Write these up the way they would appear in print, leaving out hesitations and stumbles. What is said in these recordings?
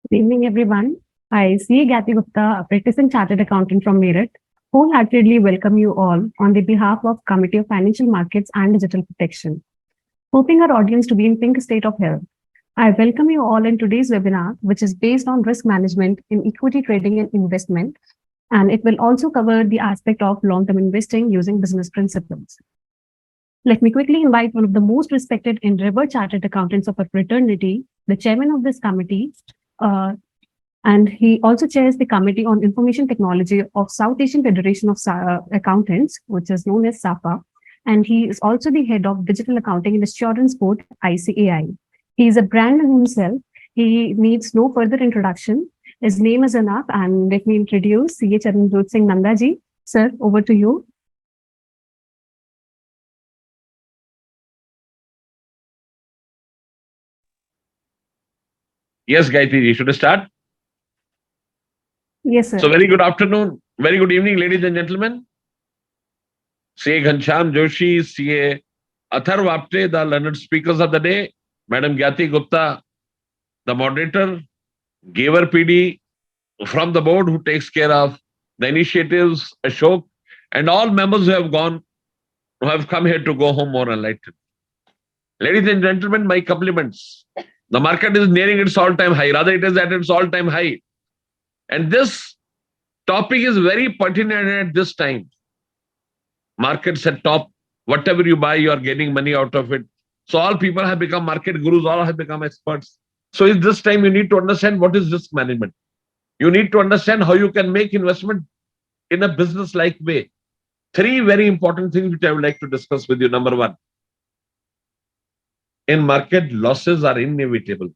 Good evening, everyone. I, CA Gati Gupta, a practicing chartered accountant from Meerut, wholeheartedly welcome you all on the behalf of Committee of Financial Markets and Digital Protection. Hoping our audience to be in pink state of health. I welcome you all in today's webinar, which is based on risk management in equity trading and investment, and it will also cover the aspect of long-term investing using business principles. Let me quickly invite one of the most respected and revered chartered accountants of our fraternity, the chairman of this committee, and he also chairs the Committee on Information Technology of South Asian Federation of Accountants, which is known as SAFA. And he is also the head of Digital Accounting and Assurance Board, ICAI. He is a brand in himself. He needs no further introduction. His name is enough. And let me introduce CA Charanjot Singh Nandaji. Sir, over to you. Yes, Gayatri, should I start? Yes, sir. So very good afternoon, very good evening, ladies and gentlemen. CA Ghanshyam Joshi, CA Atharv Apte, the learned speakers of the day, Madam Gyati Gupta, the moderator, Gaver PD from the board who takes care of the initiatives, Ashok, and all members who have come here to go home more enlightened. Ladies and gentlemen, my compliments. The market is nearing its all-time high. Rather, it is at its all-time high. And this topic is very pertinent at this time. Markets at top. Whatever you buy, you are getting money out of it. So all people have become market gurus, all have become experts. So in this time, you need to understand what is risk management. You need to understand how you can make investment in a business-like way. Three very important things which I would like to discuss with you. Number one, in market, losses are inevitable.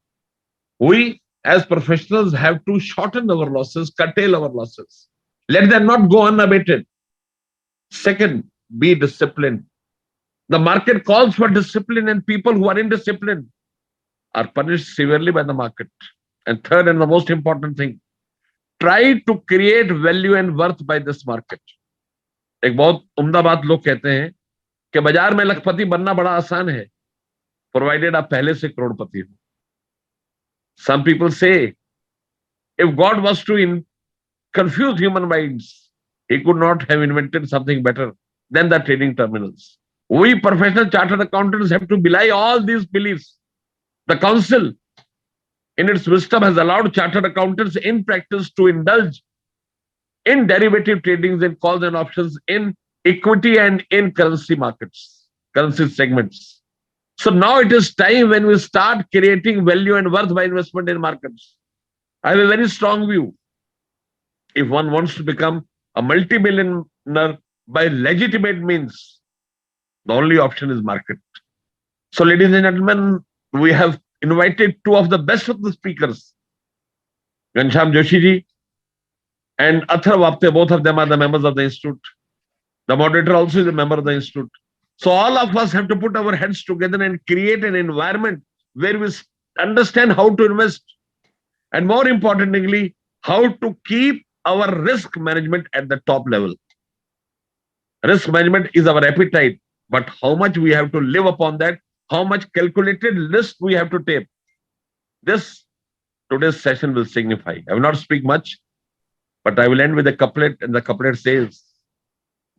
We as professionals have to shorten our losses, curtail our losses. Let them not go unabated. Second, be disciplined. The market calls for discipline, and people who are indisciplined are punished severely by the market. And third, and the most important thing, try to create value and worth by this market. एक बहुत उम्दा बात लोग कहते हैं कि बाजार में लखपति बनना बड़ा आसान है, provided आप पहले से करोड़पति हो. Some people say, if God was to confuse human minds, he could not have invented something better than the trading terminals. We professional chartered accountants have to belie all these beliefs. The council, in its wisdom, has allowed chartered accountants in practice to indulge in derivative tradings in calls and options in equity and in currency markets, currency segments. So now it is time when we start creating value and worth by investment in markets. I have a very strong view. If one wants to become a multi-millionaire by legitimate means, the only option is market. So ladies and gentlemen, we have invited two of the best of the speakers, Ghanshyam Joshi ji and Atharv Apte. Both of them are the members of the institute. The moderator also is a member of the institute. So all of us have to put our heads together and create an environment where we understand how to invest, and more importantly, how to keep our risk management at the top level. Risk management is our appetite, but how much we have to live upon that, how much calculated risk we have to take. This today's session will signify. I will not speak much, but I will end with a couplet, and the couplet says,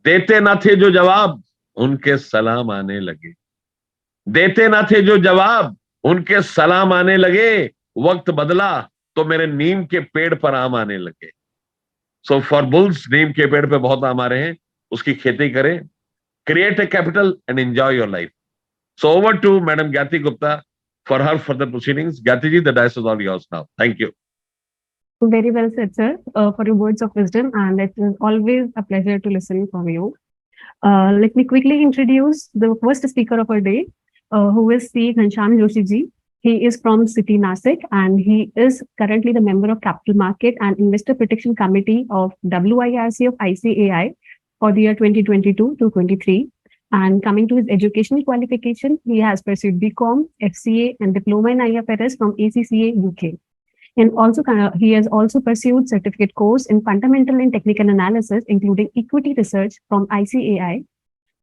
देते न थे जो जवाब उनके सलाम आने लगे, देते न थे जो जवाब उनके सलाम आने लगे, वक्त बदला तो मेरे नीम के पेड़ पर आम आने लगे. So for bulls, नीम के पेड़ पे बहुत आम आ रहे हैं, उसकी खेती करें, create a capital and enjoy your life. So over to Madam Gyati Gupta for her further proceedings. Gyati ji, the dice is all yours now. Thank you. Very well said, sir, for your words of wisdom, and it is always a pleasure to listen from you. Let me quickly introduce the first speaker of our day, who is C. Ghanshyam Joshi ji. He is from City Nasik, and he is currently the member of Capital Market and Investor Protection Committee of WIRC of ICAI for the year 2022 to 23. And coming to his educational qualification, he has pursued BCom, FCA, and Diploma in IFRS from ACCA UK. And also, he has also pursued certificate course in fundamental and technical analysis, including equity research from ICAI.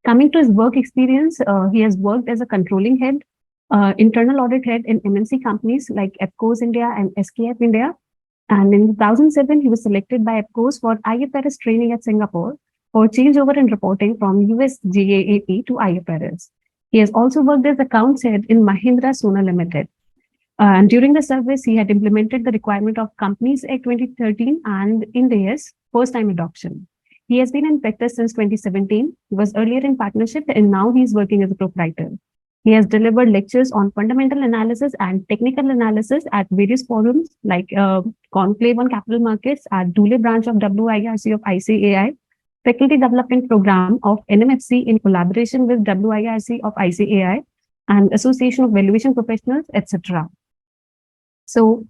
Coming to his work experience, he has worked as a controlling head, internal audit head in MNC companies like EPCOS India and SKF India. And in 2007, he was selected by EPCOS for IFRS training at Singapore for changeover in reporting from US GAAP to IFRS. He has also worked as accounts head in Mahindra Sona Limited. And during the service, he had implemented the requirement of Companies Act 2013 and Ind AS first time adoption. He has been in practice since 2017. He was earlier in partnership and now he is working as a proprietor. He has delivered lectures on fundamental analysis and technical analysis at various forums like Conclave on Capital Markets at Dule branch of WIRC of ICAI, Faculty Development Program of NMFC in collaboration with WIRC of ICAI, and Association of Valuation Professionals, etc. So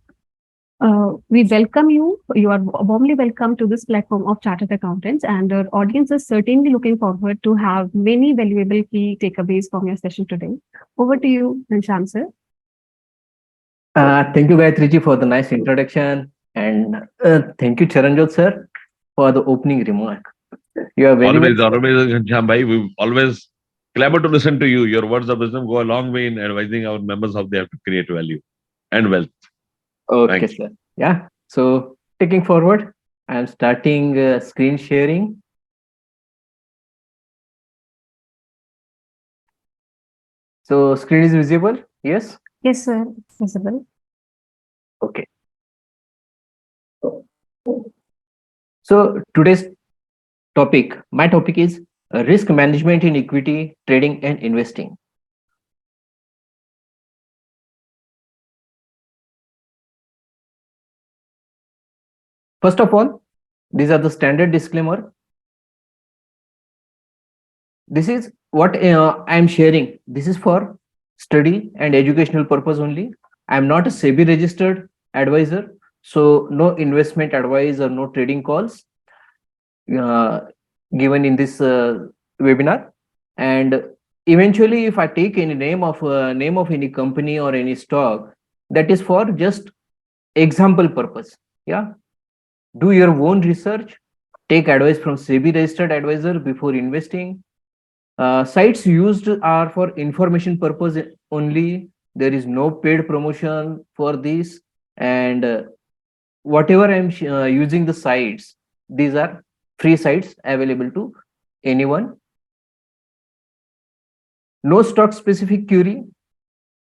we welcome you. You are warmly welcome to this platform of Chartered Accountants, and our audience is certainly looking forward to have many valuable key takeaways from your session today. Over to you, Ghanshyam sir. Thank you, Gayatriji, for the nice introduction, and thank you, Charanjot sir, for the opening remark. You are very Always, much. Ghanshyam bhai, we always glad to listen to you. Your words of wisdom go a long way in advising our members how they have to create value and wealth. Okay, Thank sir. Yeah. So taking forward, I am starting screen sharing. So screen is visible. Yes. Yes, sir. Visible. Okay. So today's topic, my topic is risk management in equity trading and investing. First of all, these are the standard disclaimer. This is what I am sharing. This is for study and educational purpose only. I am not a SEBI registered advisor, so no investment advice or no trading calls given in this webinar. And eventually, if I take any name of any company or any stock, that is for just example purpose. Yeah, do your own research. Take advice from SEBI registered advisor before investing. Sites used are for information purpose only. There is no paid promotion for this, and whatever I'm using the sites, these are free sites available to anyone. No stock specific query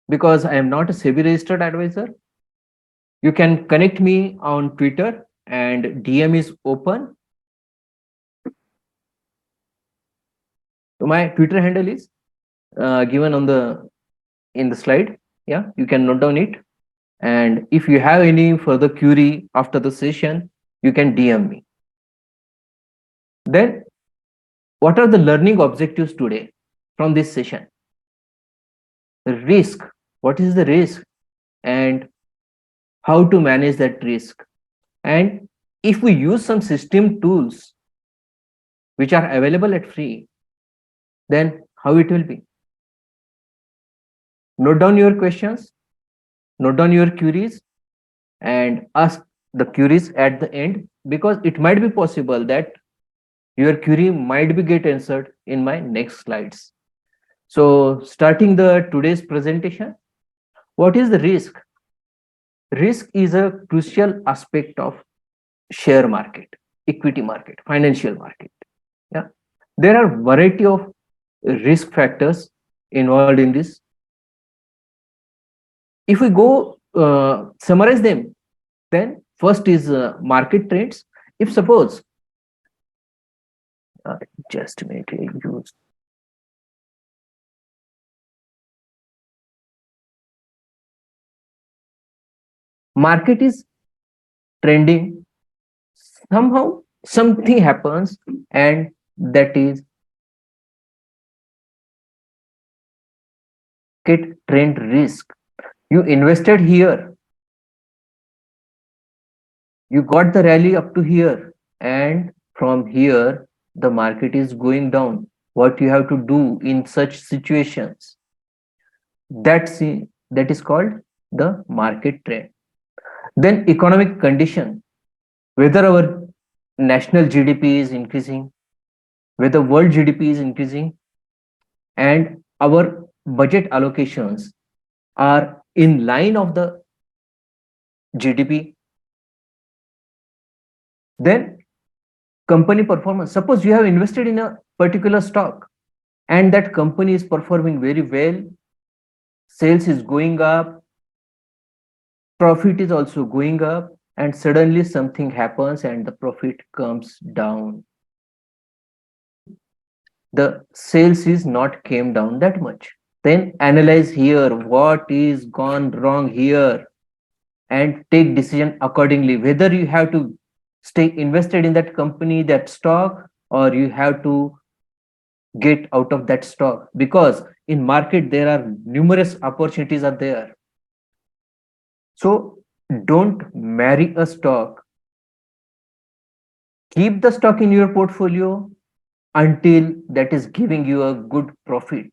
because I am not a SEBI registered advisor. You can connect me on Twitter and DM is open. So my Twitter handle is given on in the slide. Yeah, you can note down it. And if you have any further query after the session, you can DM me. Then, what are the learning objectives today from this session? The risk. What is the risk? And how to manage that risk? And if we use some system tools which are available at free, then how it will be? Note down your questions, note down your queries, and ask the queries at the end, because it might be possible that your query might be get answered in my next slides. So starting the today's presentation, what is the risk? Risk is a crucial aspect of share market, equity market, financial market. Yeah, there are variety of risk factors involved in this. If we go summarize them, then first is market trends. If suppose just make a use. Market is trending, somehow something happens, and that is get trend risk. You invested here, you got the rally up to here, and from here the market is going down. What you have to do in such situations? That is called the market trend. Then economic condition, whether our national GDP is increasing, whether world GDP is increasing, and our budget allocations are in line of the GDP, then company performance. Suppose you have invested in a particular stock and that company is performing very well, sales is going up, profit is also going up, and suddenly something happens and the profit comes down. The sales is not came down that much. Then analyze here what is gone wrong here and take decision accordingly, whether you have to stay invested in that company, that stock, or you have to get out of that stock, because in market there are numerous opportunities are there. So don't marry a stock, keep the stock in your portfolio until that is giving you a good profit.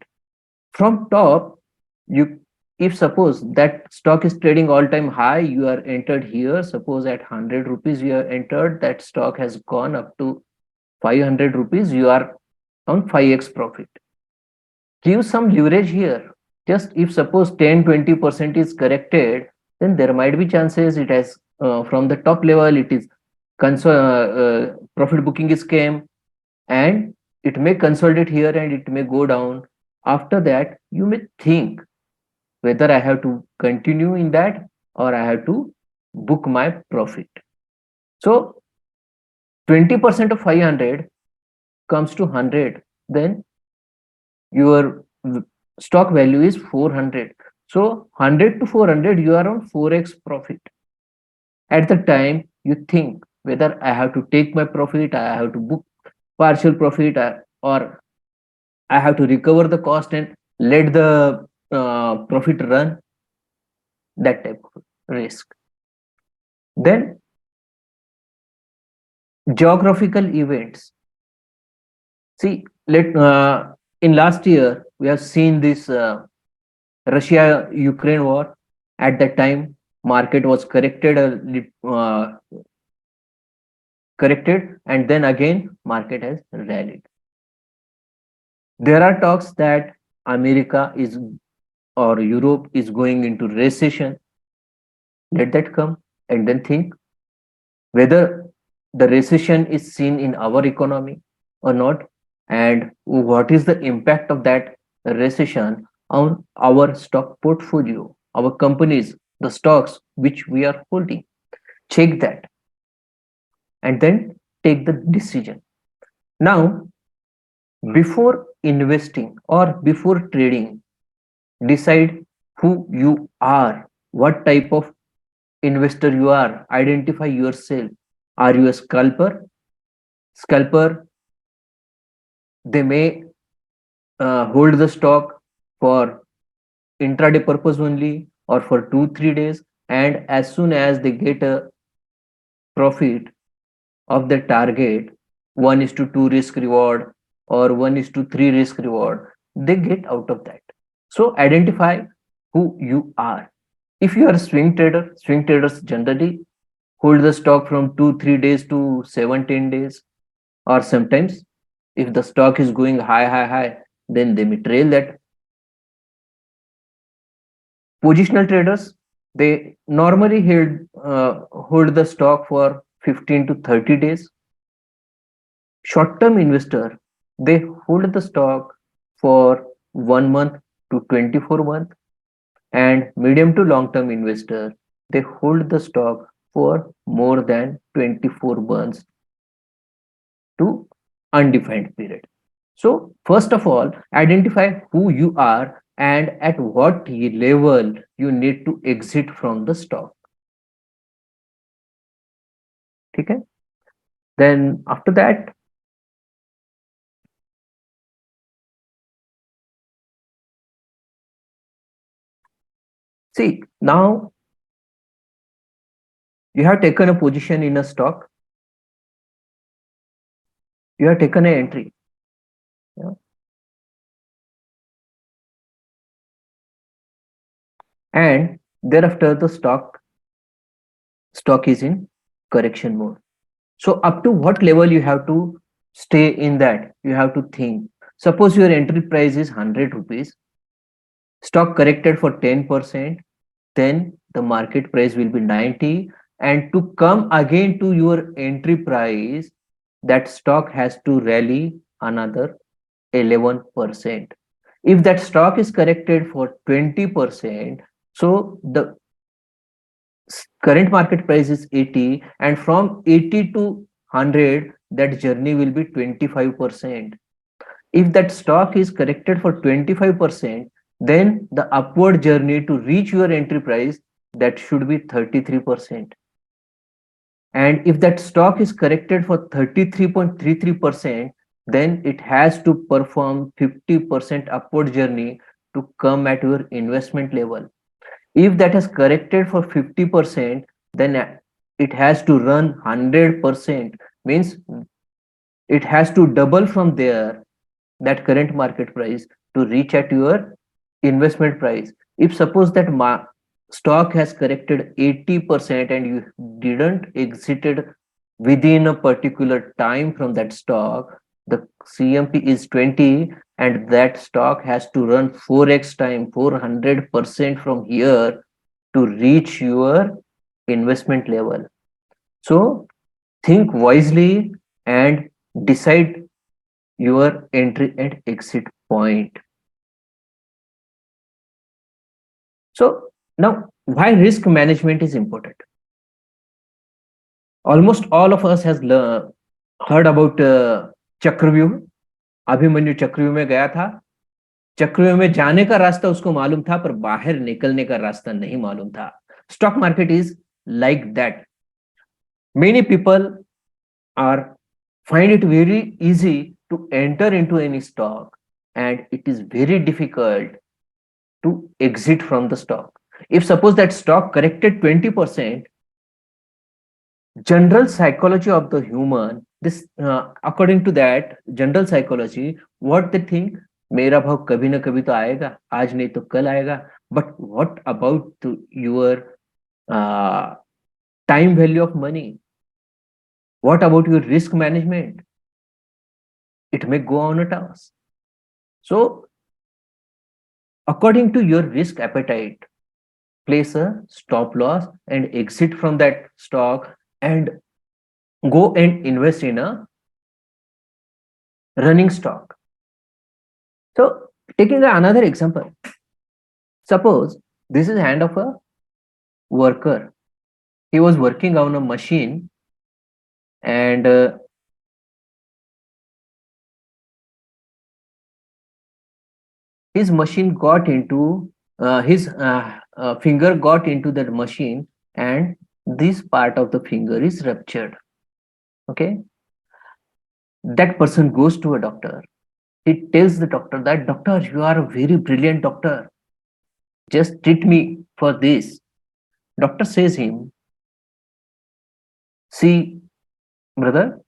From top, you, if suppose that stock is trading all time high, you are entered here, suppose at 100 rupees you are entered, that stock has gone up to 500 rupees, you are on 5x profit. Give some leverage here. Just if suppose 10-20% is corrected, then there might be chances it has from the top level it is profit booking is came, and it may consolidate here and it may go down. After that, you may think whether I have to continue in that or I have to book my profit. So 20% of 500 comes to 100, then your stock value is 400. So 100 to 400, you are on 4x profit. At the time, you think whether I have to take my profit, I have to book partial profit, or I have to recover the cost and let the profit run, that type of risk. Then geographical events. See, in last year, we have seen this Russia-Ukraine war. At that time, market was corrected, and then again, market has rallied. There are talks that America is or Europe is going into recession. Let that come and then think whether the recession is seen in our economy or not, and what is the impact of that recession on our stock portfolio, our companies, the stocks which we are holding. Check that and then take the decision. Now, before investing or before trading, decide who you are, what type of investor you are, identify yourself. Are you a scalper? They may hold the stock for intraday purpose only or for 2-3 days, and as soon as they get a profit of the target, 1:2 risk reward or 1:3 risk reward, they get out of that. So identify who you are. If you are a swing trader, swing traders generally hold the stock from 2-3 days to 7-10 days, or sometimes if the stock is going high, then they may trail that. Positional traders, they normally hold the stock for 15 to 30 days. Short-term investor, they hold the stock for 1 month to 24 months, and medium to long-term investor, they hold the stock for more than 24 months to undefined period. So first of all, identify who you are and at what level you need to exit from the stock. Okay? Then after that, see, now you have taken a position in a stock, you have taken an entry. Yeah. And thereafter the stock is in correction mode. So up to what level you have to stay in that, you have to think. Suppose your entry price is 100 rupees Stock corrected for 10%, then the market price will be 90, and to come again to your entry price, that stock has to rally another 11%. If that stock is corrected for 20%, so the current market price is 80, and from 80 to 100, that journey will be 25%. If that stock is corrected for 25%, then the upward journey to reach your entry price, that should be 33%. And if that stock is corrected for 33.33%, then it has to perform 50% upward journey to come at your investment level. If that has corrected for 50%, then it has to run 100%, means it has to double from there, that current market price, to reach at your investment price. If suppose that stock has corrected 80% and you didn't exited within a particular time from that stock, the CMP is 20, and that stock has to run 4x time, 400% from here to reach your investment level. So think wisely and decide your entry and exit point. So now, why risk management is important? Almost all of us has heard about चक्रव्यूह. अभिमन्यु चक्रव्यूह में गया था. चक्रव्यूह में जाने का रास्ता उसको मालूम था, पर बाहर निकलने का रास्ता नहीं मालूम था. Stock market is like that. Many people are find it very easy to enter into any stock, and it is very difficult to exit from the stock. If suppose that stock corrected 20%, general psychology of the human, this according to that general psychology, what they think, मेरा भाव कभी ना कभी तो आएगा, आज नहीं तो कल आएगा. But what about your time value of money? What about your risk management? It may go on a toss. So according to your risk appetite, place a stop loss and exit from that stock, and go and invest in a running stock. So taking another example, suppose this is hand of a worker. He was working on a machine, and his machine got into his finger got into that machine, and this part of the finger is ruptured. Okay, that person goes to a doctor. He tells the doctor that, doctor, you are a very brilliant doctor, just treat me for this. Doctor says him, see brother,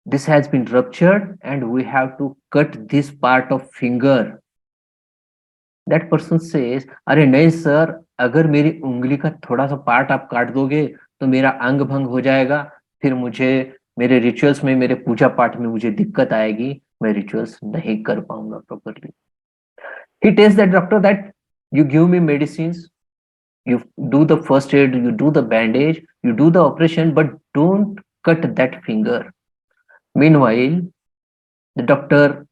this has been ruptured and we have to cut this part of finger. That person says, अरे नहीं sir, अगर मेरी उंगली का थोड़ा सा part आप काट दोगे तो मेरा अंग भंग हो जाएगा, फिर मुझे मेरे रिचुअल्स में, मेरे पूजा पाठ में मुझे दिक्कत आएगी, मैं रिचुअल्स नहीं कर पाऊंगा properly. He tells that doctor that you give me medicines, you do the first aid, you do the bandage, you do the operation, but don't cut that finger. Meanwhile, the doctor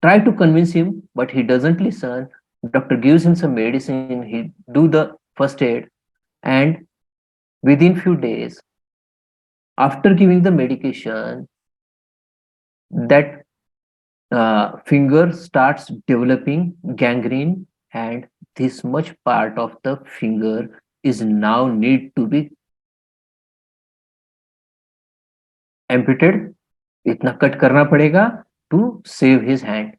tried to convince him, but he doesn't listen. Doctor gives him some medicine, he do the first aid, and within few days, after giving the medication, that finger starts developing gangrene, and this much part of the finger is now need to be amputated. इतना cut करना पड़ेगा to save his hand.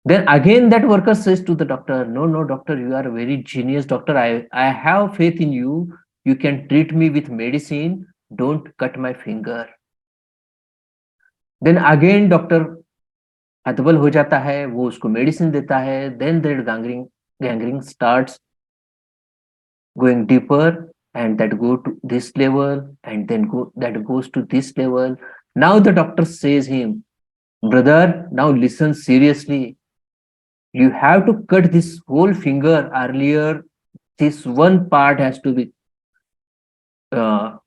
Then again that worker says to the doctor, no doctor, you are a very genius doctor, I have faith in you, you can treat me with medicine, don't cut my finger. Then again doctor हतबल हो जाता है, वो उसको medicine देता है. Then that gangrene starts going deeper, and that go to this level, and then that goes to this level. Now the doctor says him, brother, now listen seriously, You have to cut this whole finger earlier. This one part has to be uh,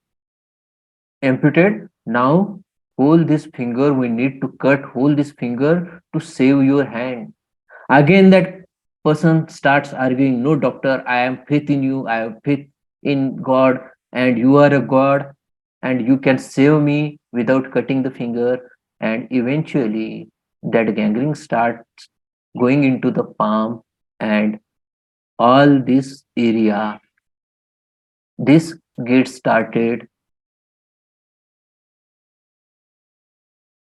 amputed. Now, hold this finger. We need to cut, hold this finger to save your hand. Again, that person starts arguing, no, doctor, I am faith in you. I have faith in God, and you are a God, and you can save me without cutting the finger. And eventually, that gangrene starts going into the palm, and all this area, this gets started,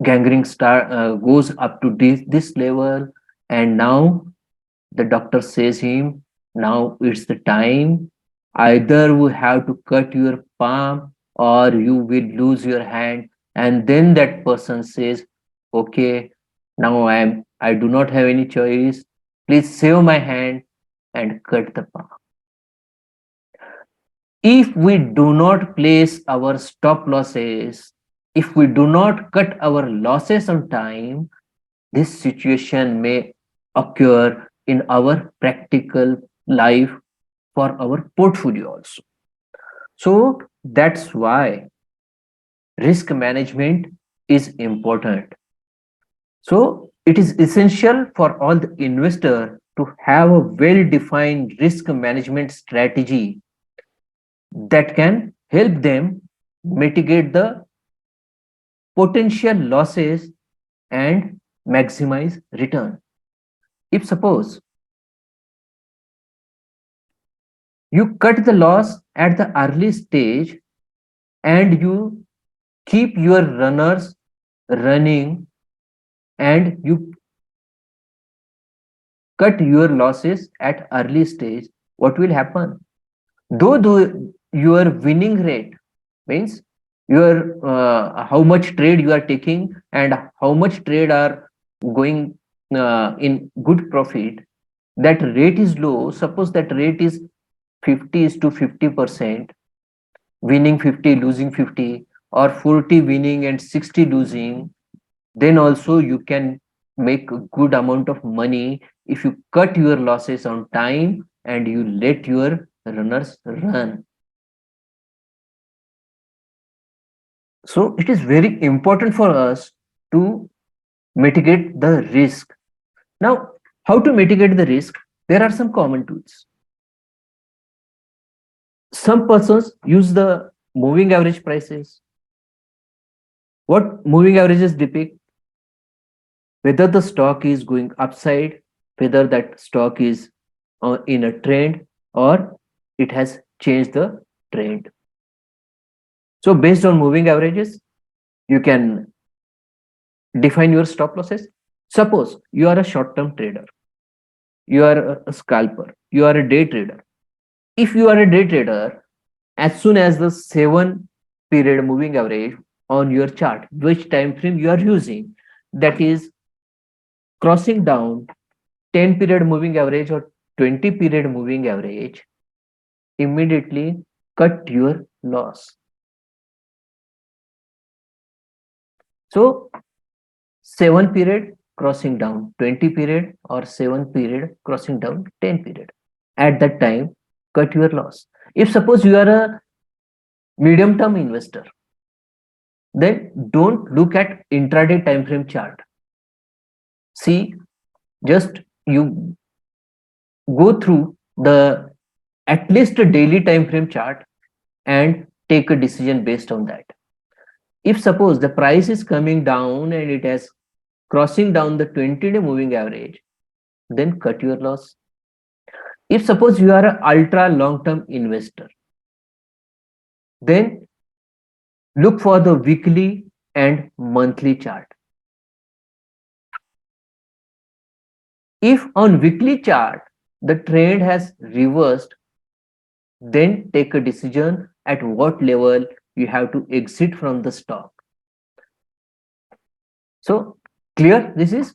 gangrene goes up to this level, and now the doctor says him, now it's the time, either we have to cut your palm or you will lose your hand. And then that person says, okay, now I do not have any choice, please save my hand and cut the palm. If we do not place our stop losses, if we do not cut our losses on time, this situation may occur in our practical life for our portfolio also. So that's why risk management is important. So it is essential for all the investor to have a well-defined risk management strategy that can help them mitigate the potential losses and maximize return. If suppose you cut the loss at the early stage and you keep your runners running and you cut your losses at early stage, what will happen? Though your winning rate means your how much trade you are taking and how much trade are going in good profit, that rate is low. Suppose that rate is 50 is to 50%, winning 50, losing 50, or 40 winning and 60 losing, then also you can make a good amount of money if you cut your losses on time and you let your runners run. So it is very important for us to mitigate the risk. Now, how to mitigate the risk? There are some common tools. Some persons use the moving average prices. What moving averages depict? Whether the stock is going upside, whether that stock is in a trend or it has changed the trend. So based on moving averages, you can define your stop losses. Suppose you are a short-term trader, you are a scalper, you are a day trader. If you are a day trader, as soon as the 7-period moving average on your chart, which time frame you are using, that is crossing down 10-period moving average or 20-period moving average, immediately cut your loss. So 7-period crossing down 20-period or 7-period crossing down 10-period. At that time, cut your loss. If suppose you are a medium-term investor, then don't look at intraday time frame chart. See, just you go through the at least a daily time frame chart and take a decision based on that. If suppose the price is coming down and it has crossing down the 20-day moving average, then cut your loss. If suppose you are an ultra long-term investor, then look for the weekly and monthly chart. If on weekly chart the trend has reversed, then take a decision at what level you have to exit from the stock. So clear this is?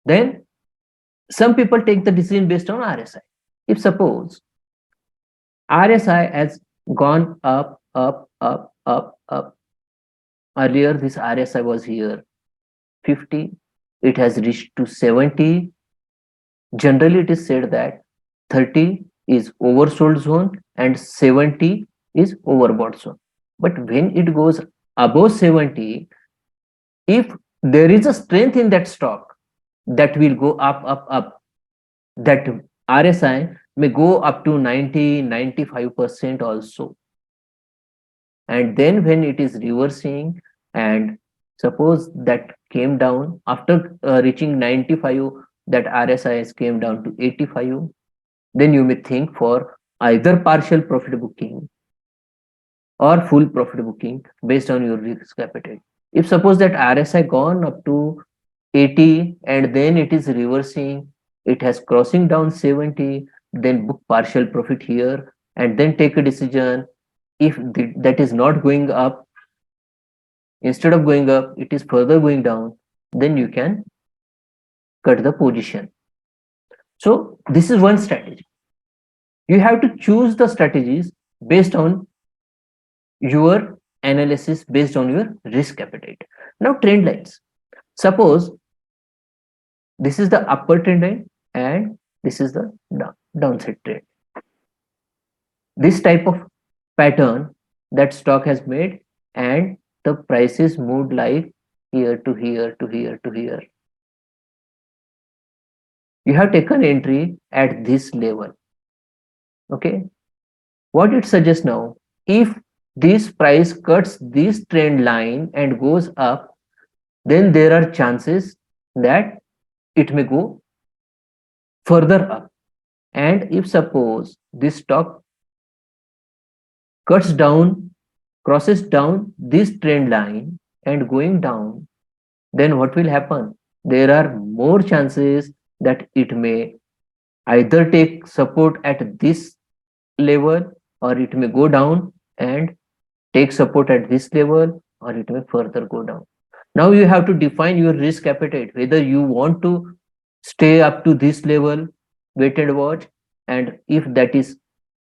Then some people take the decision based on RSI. If suppose RSI has gone up, up, up, up, up. Earlier this RSI was here 50, it has reached to 70, Generally it is said that 30 is oversold zone and 70 is overbought zone. But when it goes above 70, if there is a strength in that stock, that will go up. That RSI may go up to 90-95% also. And then when it is reversing, and suppose that came down after reaching 95, that RSI came down to 85, then you may think for either partial profit booking or full profit booking based on your risk appetite. If suppose that RSI gone up to 80 and then it is reversing, it has crossing down 70, then book partial profit here and then take a decision. If that is not going up, instead of going up, it is further going down, then you can cut the position. So this is one strategy. You have to choose the strategies based on your analysis, based on your risk appetite. Now trend lines. Suppose this is the upper trend line and this is the downside trend. This type of pattern that stock has made, and the prices moved like here to here to here to here. You have taken entry at this level. Okay. What it suggests now, if this price cuts this trend line and goes up, then there are chances that it may go further up. And if suppose this stock cuts down, crosses down this trend line and going down, then what will happen? There are more chances that it may either take support at this level, or it may go down and take support at this level, or it may further go down. Now you have to define your risk appetite, whether you want to stay up to this level, wait and watch, and if that is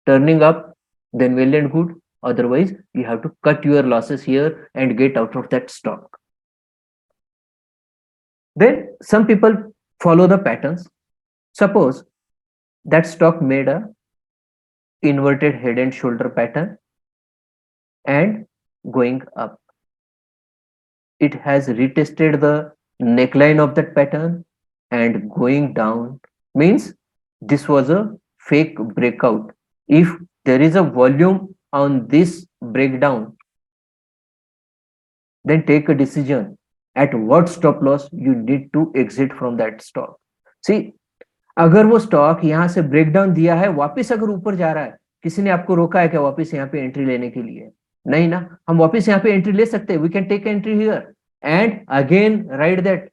turning up, then well and good. Otherwise, you have to cut your losses here and get out of that stock. Then some people follow the patterns. Suppose that stock made a inverted head and shoulder pattern and going up. It has retested the neckline of that pattern and going down, means this was a fake breakout. If there is a volume on this breakdown, then take a decision at what stop loss you need to exit from that stock. See, अगर वो stock यहाँ से breakdown दिया है, वापस अगर ऊपर जा रहा है, किसी ने आपको रोका है क्या वापस यहाँ पे एंट्री लेने के लिए? नहीं ना, हम वापस यहाँ पे एंट्री ले सकते हैं. We can take entry here and again right that,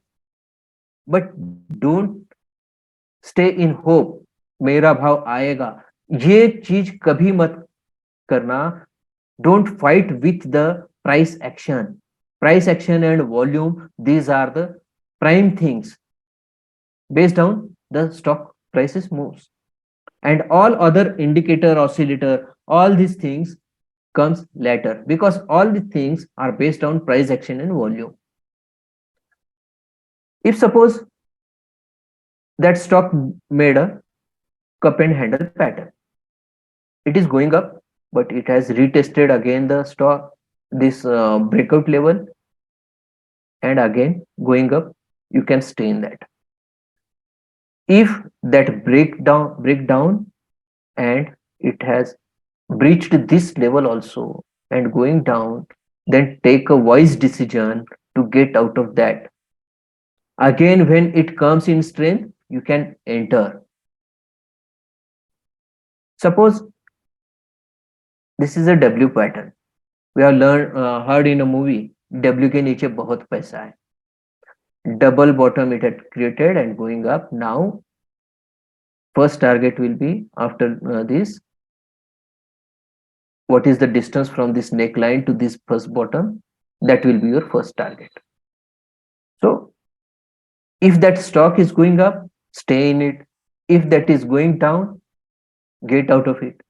but don't stay in hope मेरा भाव आएगा. ये चीज कभी मत करना. Don't fight with the price action. Price action and volume, these are the prime things. Based on the stock prices moves, and all other indicator, oscillator, all these things comes later, because all the things are based on price action and volume. If suppose that stock made a cup and handle pattern, it is going up, but it has retested again the stock, this breakout level, and again going up, you can stay in that. If that breakdown and it has breached this level also and going down, then take a wise decision to get out of that. Again, when it comes in strength, you can enter. Suppose this is a W pattern. We have heard in a movie, W के नीचे बहुत पैसा है. Double bottom it had created and going up. Now first target will be after this. What is the distance from this neckline to this first bottom? That will be your first target. So if that stock is going up, stay in it. If that is going down, get out of it.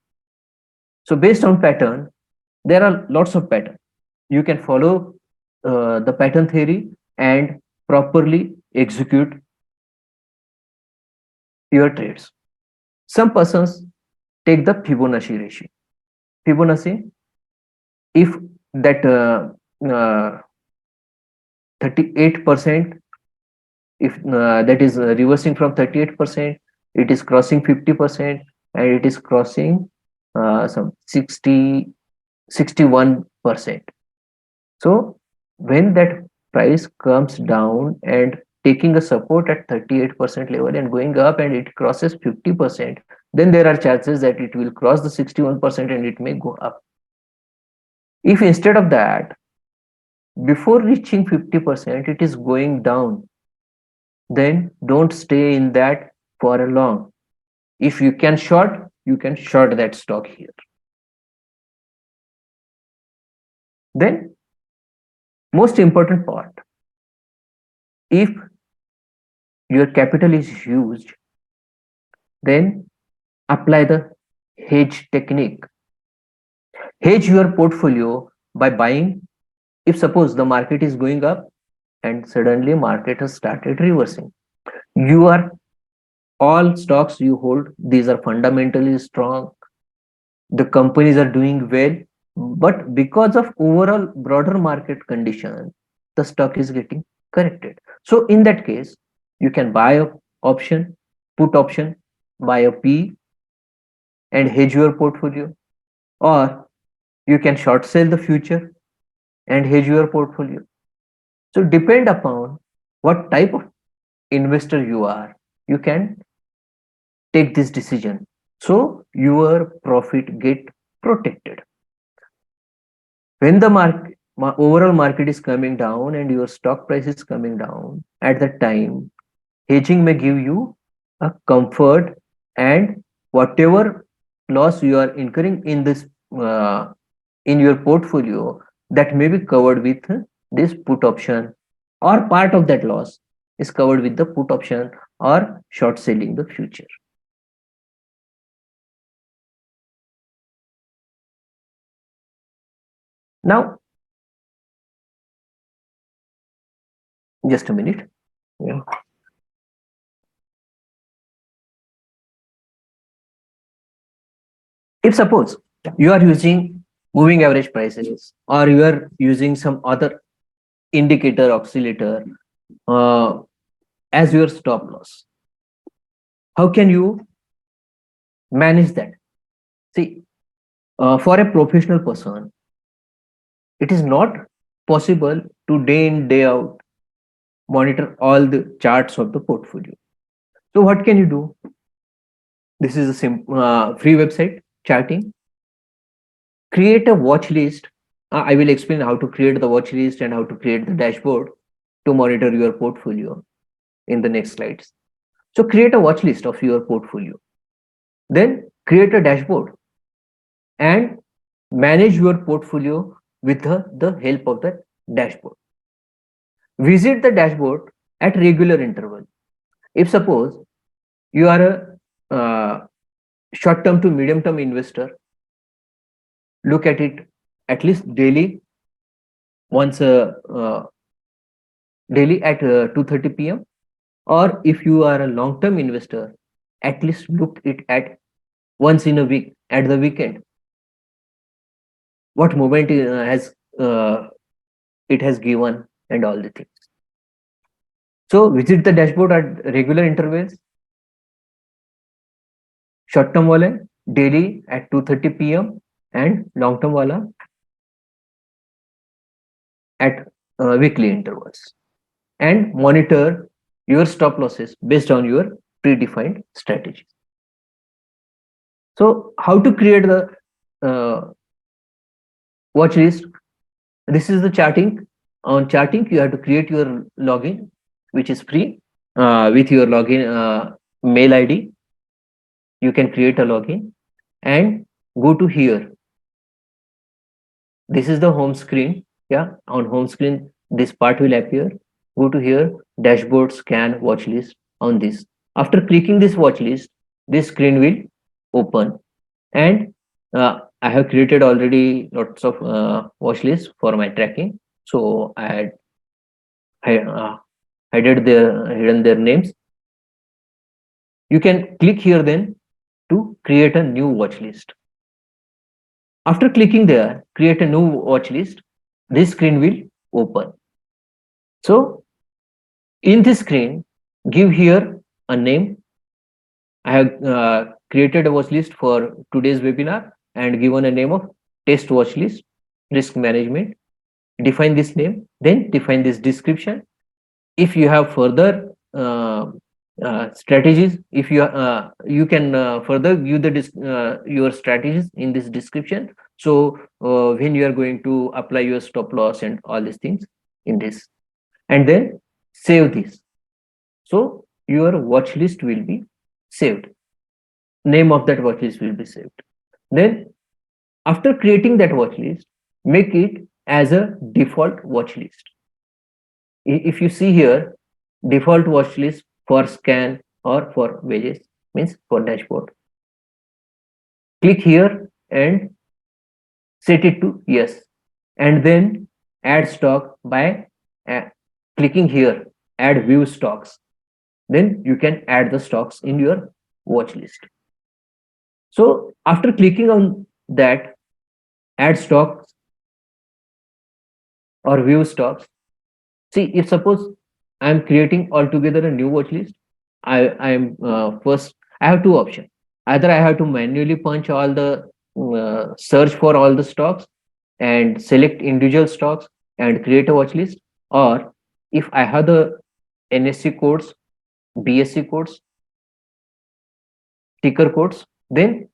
So based on pattern, there are lots of patterns. You can follow the pattern theory and properly execute your trades. Some persons take the Fibonacci ratio. Fibonacci, if that 38%, if that is reversing from 38%, it is crossing 50%, and it is crossing some 61%. So when that price comes down and taking a support at 38% level and going up and it crosses 50%, then there are chances that it will cross the 61% and it may go up. If instead of that, before reaching 50%, it is going down, then don't stay in that for a long. If you can short that stock here. Then most important part, if your capital is used, then apply the hedge technique. Hedge your portfolio by buying. If suppose the market is going up and suddenly market has started reversing, you are all stocks you hold, these are fundamentally strong, the companies are doing well, but because of overall broader market condition, the stock is getting corrected. So in that case, you can buy a option, put option, buy a P and hedge your portfolio, or you can short sell the future and hedge your portfolio. So depend upon what type of investor you are, you can take this decision. So your profit get protected. When the overall market is coming down and your stock price is coming down, at that time, hedging may give you a comfort, and whatever loss you are incurring in this in your portfolio, that may be covered with this put option, or part of that loss is covered with the put option or short selling the future. Now, just a minute. Yeah. If suppose you are using moving average prices or you are using some other indicator oscillator as your stop loss, how can you manage that? See, for a professional person, it is not possible to day in day out monitor all the charts of the portfolio. So what can you do? This is a free website, charting. Create a watch list. I will explain how to create the watch list and how to create the dashboard to monitor your portfolio in the next slides. So create a watch list of your portfolio. Then create a dashboard and manage your portfolio with the help of the dashboard. Visit the dashboard at regular interval. If suppose you are a short-term to medium-term investor, look at it at least daily, once daily at 2:30 p.m. Or if you are a long-term investor, at least look it at once in a week at the weekend. What movement it has given and all the things. So visit the dashboard at regular intervals. Short-term wala daily at 2:30 p.m. and long-term wala at weekly intervals, and monitor your stop losses based on your predefined strategy. So how to create the watch list? This is the charting. On charting, you have to create your login, which is free, with your login mail ID. You can create a login and go to here. This is the home screen. Yeah, on home screen, this part will appear. Go to here, dashboard, scan, watch list on this. After clicking this watch list, this screen will open, and I have created already lots of watch lists for my tracking. So I had hidden their names. You can click here then to create a new watch list. After clicking there, create a new watch list, this screen will open. So in this screen, give here a name. I have created a watch list for today's webinar and given a name of test watch list, risk management. Define this name, then define this description. If you have further strategies, if you can further view the your strategies in this description. So when you are going to apply your stop loss and all these things in this, and then save this. So your watch list will be saved. Name of that watch list will be saved. Then after creating that watch list, make it as a default watch list. If you see here, default watch list for scan or for wages means for dashboard. Click here and set it to yes, and then add stock by clicking here, add view stocks. Then you can add the stocks in your watch list. So after clicking on that, add stocks or view stocks. See, if suppose I'm creating altogether a new watch list, I'm first I have two options. Either I have to manually punch all the search for all the stocks and select individual stocks and create a watch list, or if I have the NSE codes, BSE codes, ticker codes, then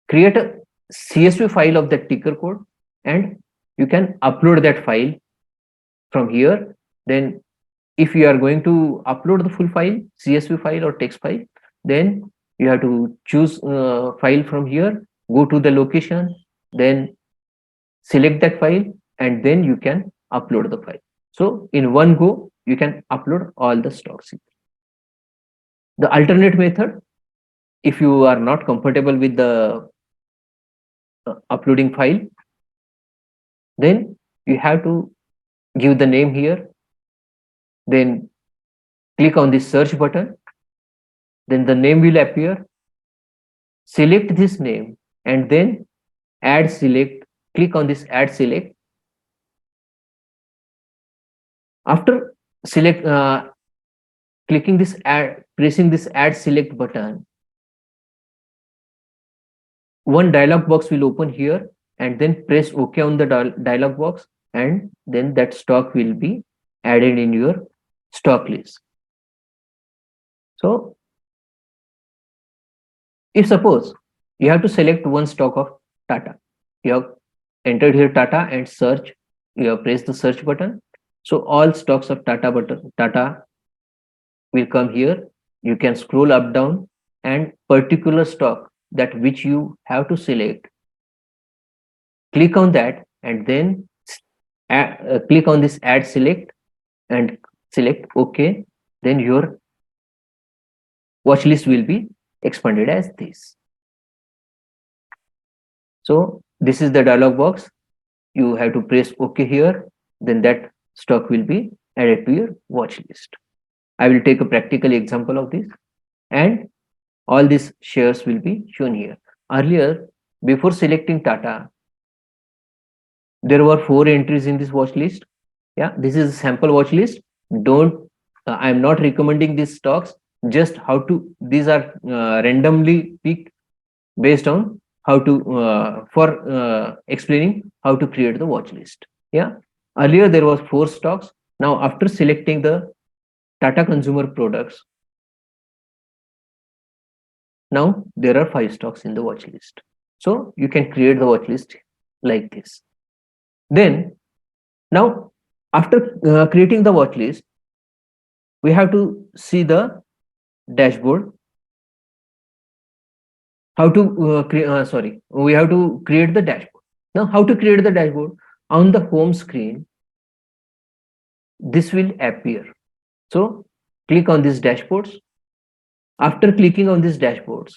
create a CSV file of that ticker code and you can upload that file from here. Then if you are going to upload the full file, CSV file or text file, then you have to choose file from here, go to the location, then select that file, and then you can upload the file. So in one go, you can upload all the stocks. The alternate method, if you are not comfortable with the uploading file, then you have to give the name here, then click on this search button, then the name will appear. Select this name and then add select, click on this add select. After select clicking this add, pressing this add select button, one dialog box will open here, and then press OK on the dialog box, and then that stock will be added in your stock list. So if suppose you have to select one stock of Tata, you have entered here Tata and search, you have pressed the search button. So all stocks of Tata will come here. You can scroll up down and particular stock that which you have to select, click on that and then click on this add select and select OK. Then your watch list will be expanded as this. So this is the dialog box. You have to press OK here, then that stock will be added to your watch list. I will take a practical example of this, and all these shares will be shown here. Earlier, before selecting Tata, there were 4 entries in this watch list. Yeah, this is a sample watch list. Don't I'm not recommending these stocks. Just how to, these are randomly picked based on how to for explaining how to create the watch list. Yeah, earlier there was 4 stocks. Now after selecting the Tata Consumer Products, now there are 5 stocks in the watch list. So you can create the watch list like this. Then now after creating the watch list, we have to see the dashboard. How to we have to create the dashboard. Now how to create the dashboard? On the home screen, this will appear. So click on these dashboards. After clicking on these dashboards,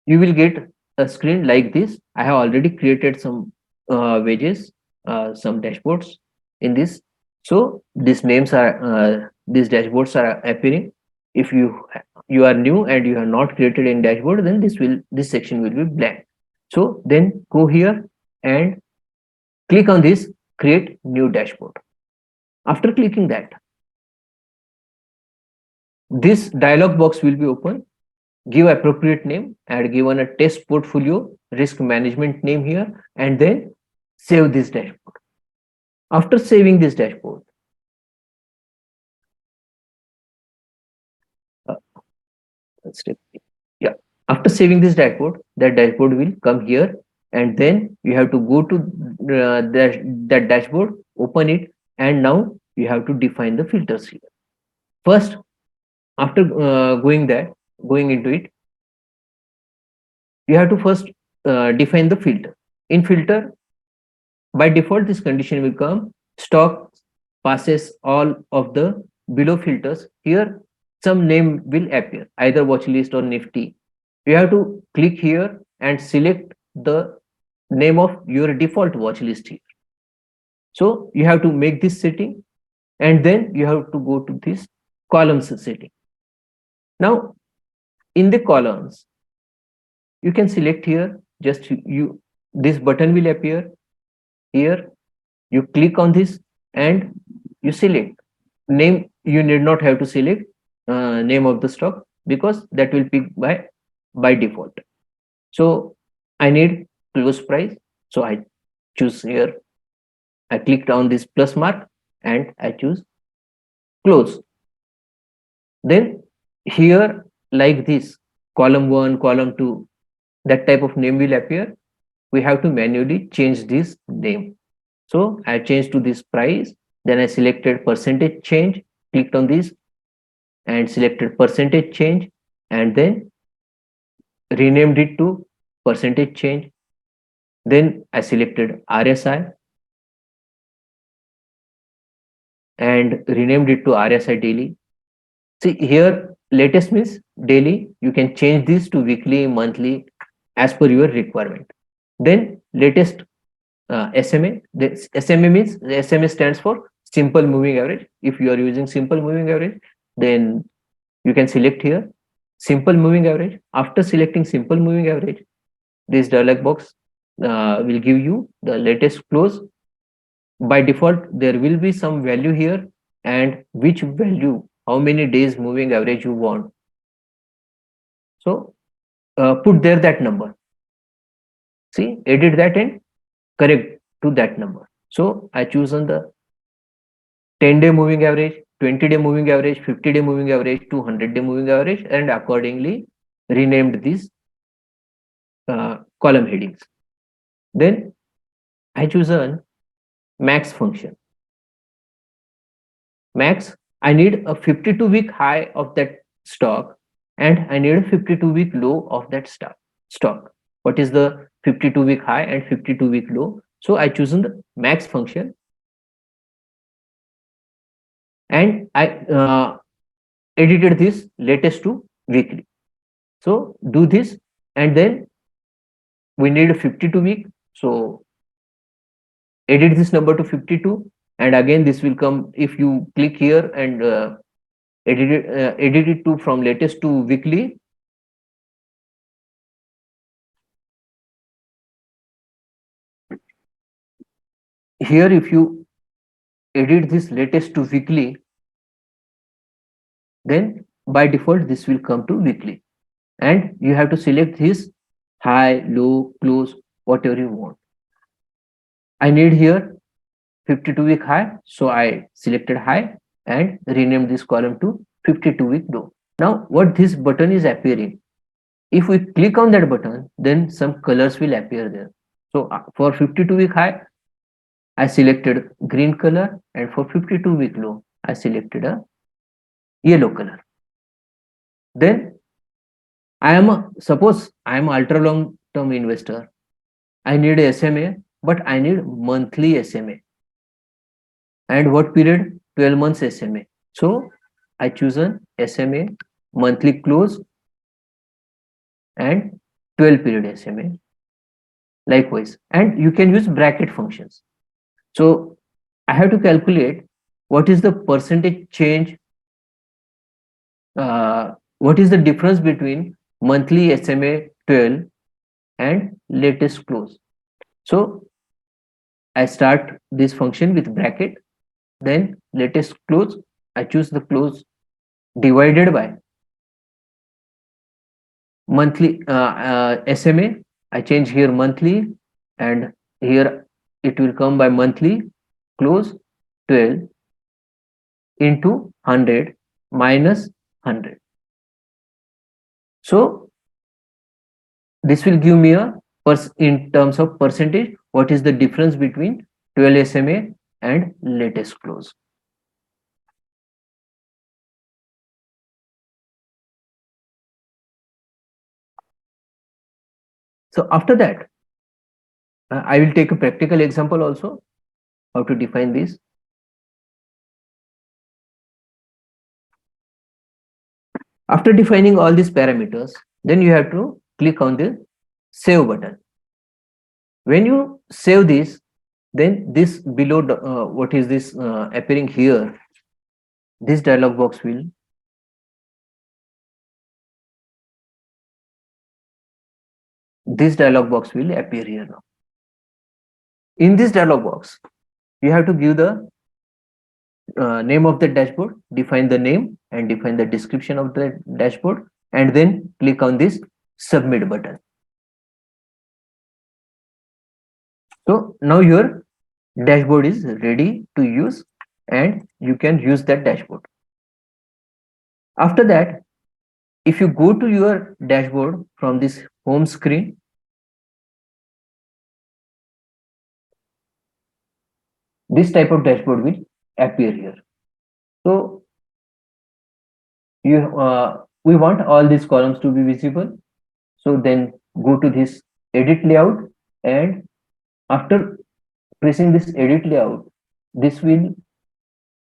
you will get a screen like this. I have already created some wages, some dashboards in this. So these names are these dashboards are appearing, If you are new and you have not created any dashboard, then this section will be blank. So then go here and click on this create new dashboard. After clicking that, this dialog box will be open. Give appropriate name and given a test portfolio risk management name here, and then save this dashboard. After saving this dashboard, yeah, after saving this dashboard, that dashboard will come here, and then you have to go to that dashboard, open it, and now you have to define the filters here. First, after going into it, you have to first define the filter. In filter, by default, this condition will come stock passes all of the below filters. Here, some name will appear, either watch list or Nifty. You have to click here and select the name of your default watch list here. So you have to make this setting, and then you have to go to this columns setting. Now, in the columns, you can select here, just this button will appear here. You click on this and you select name. You need not have to select name of the stock, because that will pick by default. So I need close price, so I choose here. I clicked on this plus mark and I choose close. Then here, like this, column 1, column 2, that type of name will appear. We have to manually change this name. So I changed to this price, then I selected percentage change, clicked on this and selected percentage change, and then renamed it to percentage change. Then I selected RSI and renamed it to RSI daily. See here, latest means daily. You can change this to weekly, monthly, as per your requirement. Then latest SMA. This SMA means the SMA stands for simple moving average. If you are using simple moving average, then you can select here simple moving average. After selecting simple moving average, this dialog box will give you the latest close. By default, there will be some value here, and which value, how many days moving average you want. So put there that number. See, edit that and correct to that number. So I choose on the 10-day moving average, 20-day moving average, 50-day moving average, 200-day moving average, and accordingly renamed these column headings. Then I choose a max function. Max, I need a 52-week high of that stock, and I need a 52-week low of that stock. What is the 52-week high and 52-week low? So I choose the max function, and I edited this latest to weekly. So do this, and then we need a 52-week. So edit this number to 52, and again this will come. If you click here and edit it to from latest to weekly, here if you edit this latest to weekly, then by default this will come to weekly, and you have to select this high, low, close, whatever you want. I need here 52-week high, so I selected high and renamed this column to 52-week low. Now what this button is appearing, if we click on that button, then some colors will appear there. So for 52-week high, I selected green color, and for 52-week low, I selected a yellow color. Then suppose I am ultra long term investor. I need a SMA, but I need monthly SMA. And what period? 12 months SMA. So I choose an SMA monthly close and 12 period SMA. Likewise, and you can use bracket functions. So I have to calculate what is the percentage change what is the difference between monthly SMA 12 and latest close. So I start this function with bracket, then latest close, I choose the close divided by monthly SMA. I change here monthly, and here it will come by monthly close 12 into 100 minus 100. So this will give me a in terms of percentage, what is the difference between 12 SMA and latest close. So after that, I will take a practical example also, how to define this. After defining all these parameters, then you have to click on the save button. When you save this, then this below what is this appearing here, this dialog box will appear here now. In this dialog box, you have to give the name of the dashboard, define the name and define the description of the dashboard, and then click on this submit button. So now your dashboard is ready to use and you can use that dashboard. After that, if you go to your dashboard from this home screen, this type of dashboard will appear here. So we want all these columns to be visible. So then go to this edit layout, and after pressing this edit layout, this will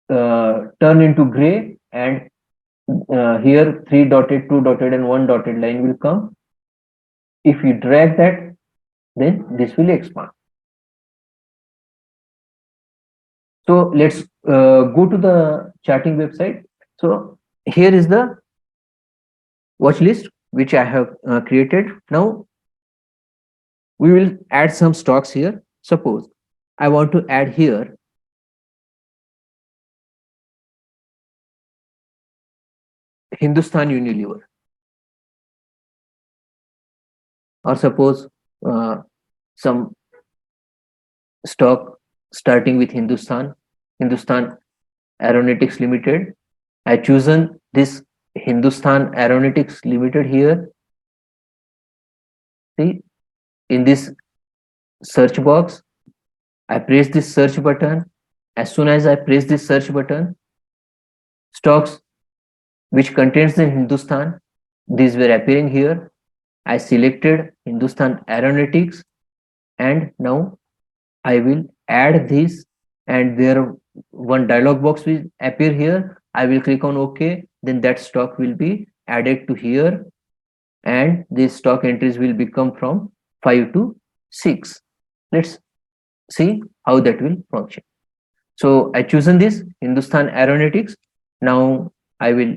turn into gray, and here 3 dotted, 2 dotted and 1 dotted line will come. If you drag that, then this will expand. So let's go to the charting website. So here is the watch list which I have created. Now we will add some stocks here. Suppose I want to add here Hindustan Unilever, or suppose some stock starting with Hindustan Aeronautics Limited. I chosen this Hindustan Aeronautics Limited here. See, in this search box, I press this search button. As soon as I press this search button, stocks which contains the Hindustan, these were appearing here. I selected Hindustan Aeronautics, and now I will add this, and there one dialog box will appear here. I will click on OK, then that stock will be added to here, and these stock entries will become from 5 to 6. Let's see how that will function. So I chosen this Hindustan Aeronautics. Now I will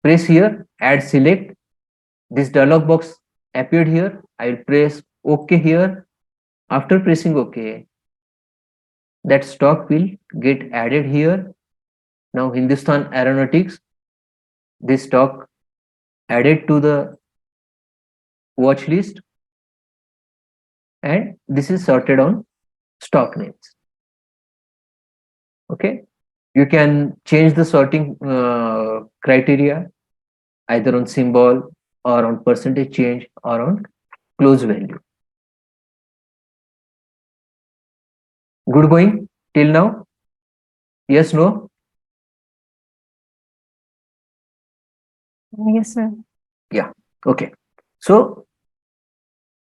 press here, add select. This dialog box appeared here. I will press OK here. After pressing OK, that stock will get added here. Now Hindustan Aeronautics, this stock added to the watch list, and this is sorted on stock names. Okay, you can change the sorting criteria either on symbol or on percentage change or on close value. Good going till now? Yes, no? Yes, sir. Yeah, okay. So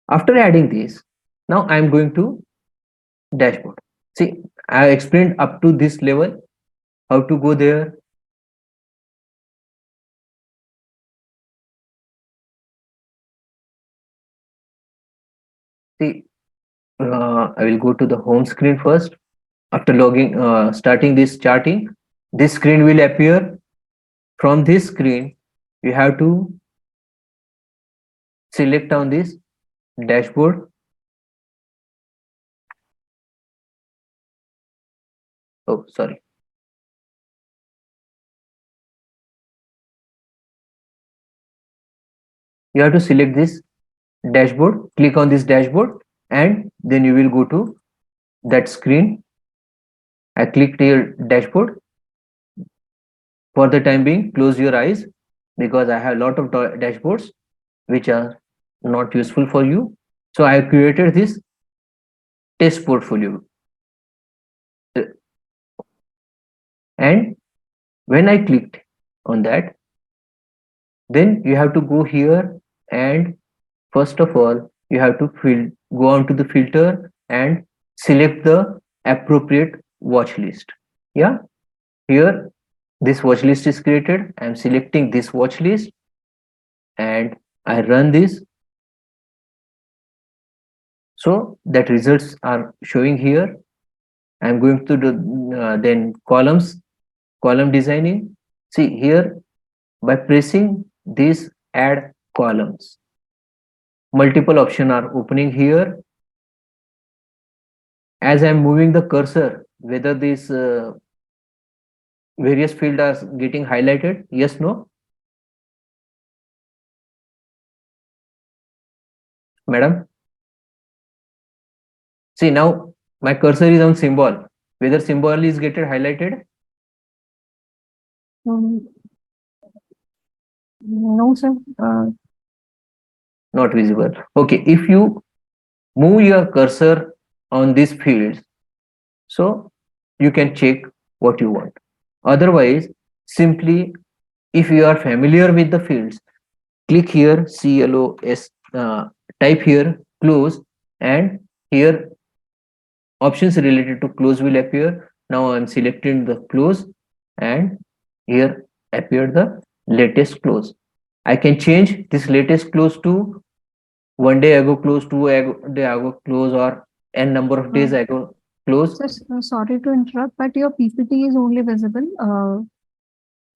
after adding this, now I'm going to dashboard. See, I explained up to this level how to go there. See, I will go to the home screen first. After logging, starting this charting, this screen will appear. From this screen, you have to select on this dashboard. Oh, sorry. You have to select this dashboard, click on this dashboard, and then you will go to that screen. I clicked here dashboard. For the time being, close your eyes because I have a lot of dashboards which are not useful for you. So I have created this test portfolio. And when I clicked on that, then you have to go here, and first of all, you have to go on to the filter and select the appropriate watch list. Yeah, here this watch list is created. I'm selecting this watch list and I run this. So that results are showing here. I'm going to the then column designing. See here, by pressing this add columns, multiple options are opening here. As I'm moving the cursor, whether these various fields are getting highlighted, yes, no, madam. See now my cursor is on symbol, whether symbol is getting highlighted. No, sir. Not visible. Okay, if you move your cursor on these fields, so you can check what you want. Otherwise, simply if you are familiar with the fields, click here CLOS, type here close, and here options related to close will appear. Now I'm selecting the close, and here appear the latest close. I can change this latest close to 1 day ago close, 2 day ago close, or n number of days ago close. Sir, sorry to interrupt, but your PPT is only visible.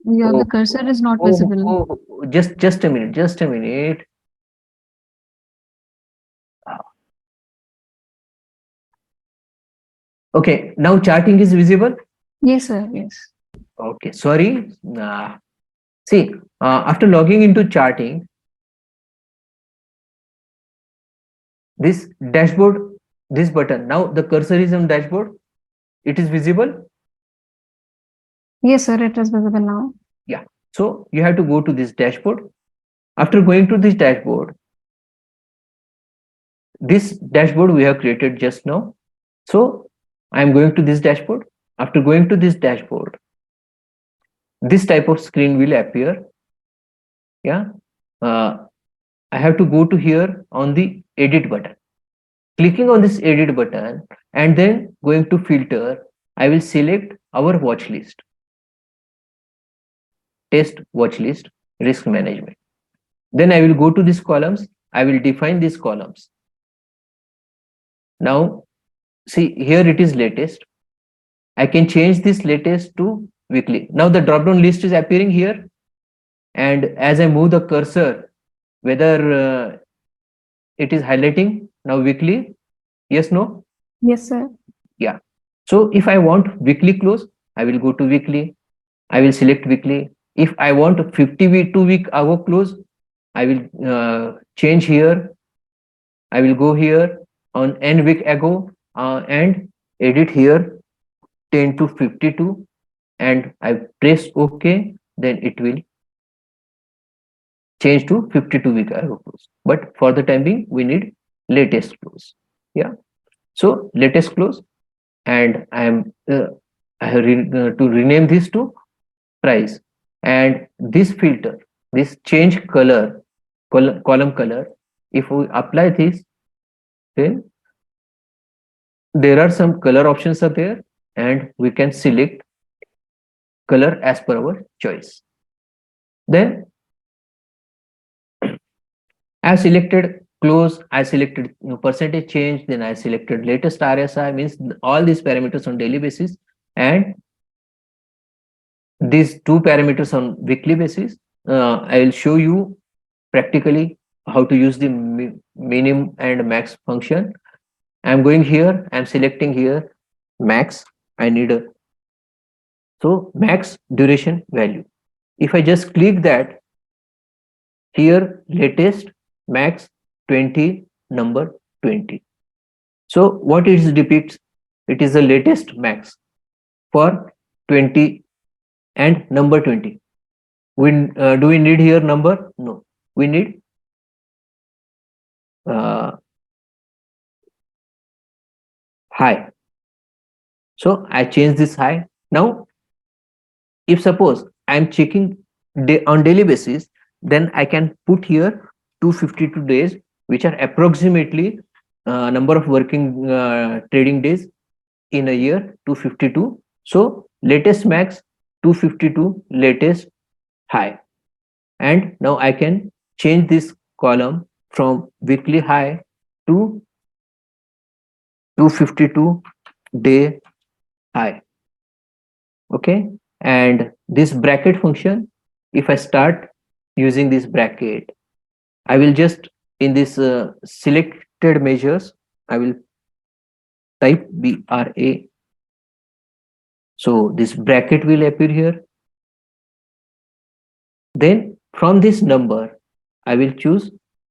The cursor is not visible. Just a minute, just a minute. Okay, now charting is visible. Yes, sir. Yes. Okay, sorry. See, after logging into charting, this dashboard, this button, now the cursor is on dashboard. It is visible. Yes, sir. It is visible now. Yeah. So you have to go to this dashboard. After going to this dashboard we have created just now. So I am going to this dashboard. After going to this dashboard, this type of screen will appear. Yeah. I have to go to here on the edit button. Clicking on this edit button and then going to filter, I will select our watch list. Test watch list, risk management. Then I will go to these columns. I will define these columns. Now, see here it is latest. I can change this latest to weekly. Now the drop down list is appearing here. And as I move the cursor, whether it is highlighting now weekly, yes, no? Yes, sir. Yeah. So if I want weekly close, I will go to weekly. I will select weekly. If I want 52 week ago close, I will change here. I will go here on n week ago and edit here 10 to 52, and I press OK, then it will change to 52 week ago close. But for the time being, we need latest close. Yeah. So latest close, and I have to rename this to price, and this filter, this change color, column color, if we apply this, then there are some color options are there, and we can select color as per our choice. Then I selected close, I selected percentage change, then I selected latest RSI, means all these parameters on daily basis, and these two parameters on weekly basis. I will show you practically how to use the minimum and max function. I'm going here, I'm selecting here max. I need a so max duration value. If I just click that, here latest max 20 number 20. So what it depicts, it is the latest max for 20 and number 20. Do we need here number? No, we need high. So I change this high. Now, if suppose I'm checking on daily basis, then I can put here 252 days, which are approximately number of working trading days in a year, 252. So latest max 252, latest high. And now I can change this column from weekly high to 252 day high. Okay. And this bracket function, if I start using this bracket, I will just in this selected measures, I will type BRA. So this bracket will appear here. Then from this number, I will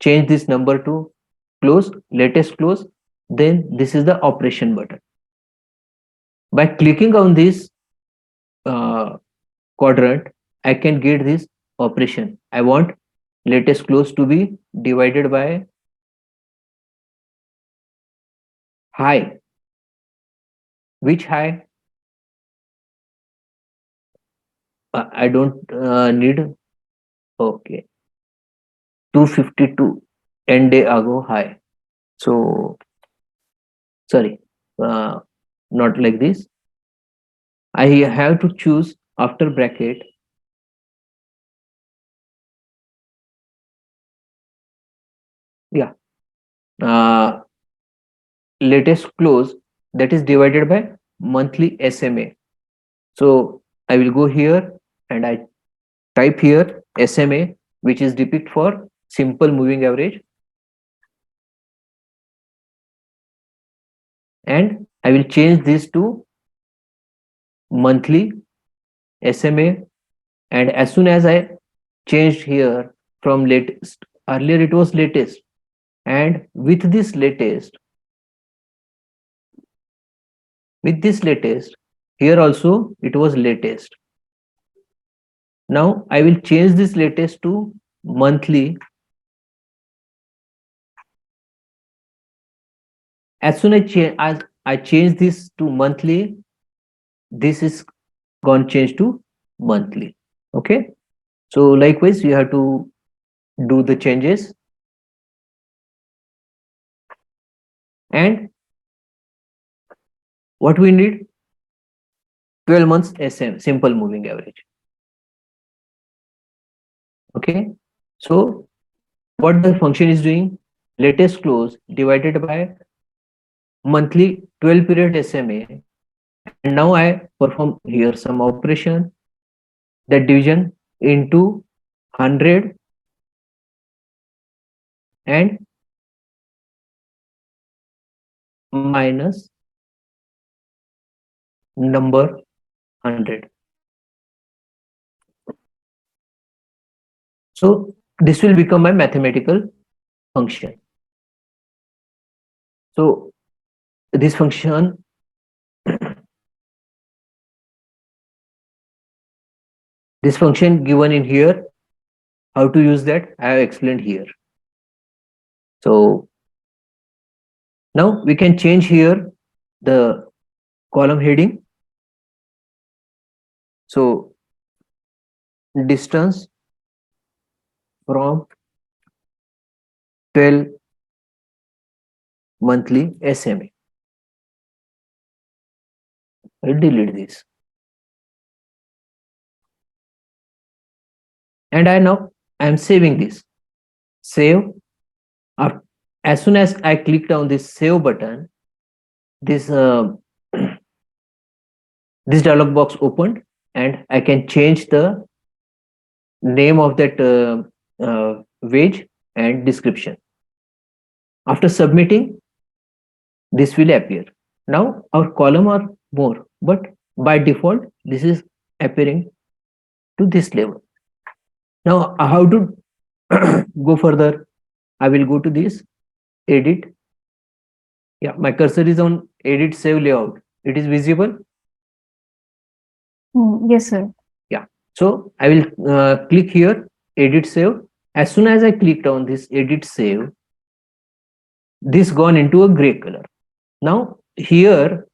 change this number to close, latest close. Then this is the operation button. By clicking on this quadrant, I can get this operation. I want latest close to be divided by high. Which high? I don't need. Okay. 252 end day ago high. So sorry, not like this. I have to choose after bracket. Yeah. Latest close, that is divided by monthly SMA. So I will go here and I type here SMA, which is depict for simple moving average. And I will change this to monthly SMA. And as soon as I changed here from latest, earlier it was latest. And with this latest, here also it was latest. Now I will change this latest to monthly. As soon as I change this to monthly, this is gone change to monthly. Okay. So likewise, you have to do the changes. And what we need? 12 months SM, simple moving average. Okay. So what the function is doing? Latest close divided by monthly 12 period SMA. And now I perform here some operation, that division into 100 and minus number 100. So this will become my mathematical function. So this function given in here, how to use that I have explained here. So now we can change here the column heading. So distance from 12 monthly SMA. I'll delete this. And I'm saving this. Save. As soon as I clicked on this save button, this this dialog box opened and I can change the name of that wage and description. After submitting, this will appear. Now our column are more, but by default, this is appearing to this level. Now, how to go further? I will go to this edit. Yeah, my cursor is on edit save layout. It is visible. Yes, sir. Yeah. So I will click here, edit save. As soon as I clicked on this edit save, this gone into a gray color. Now here,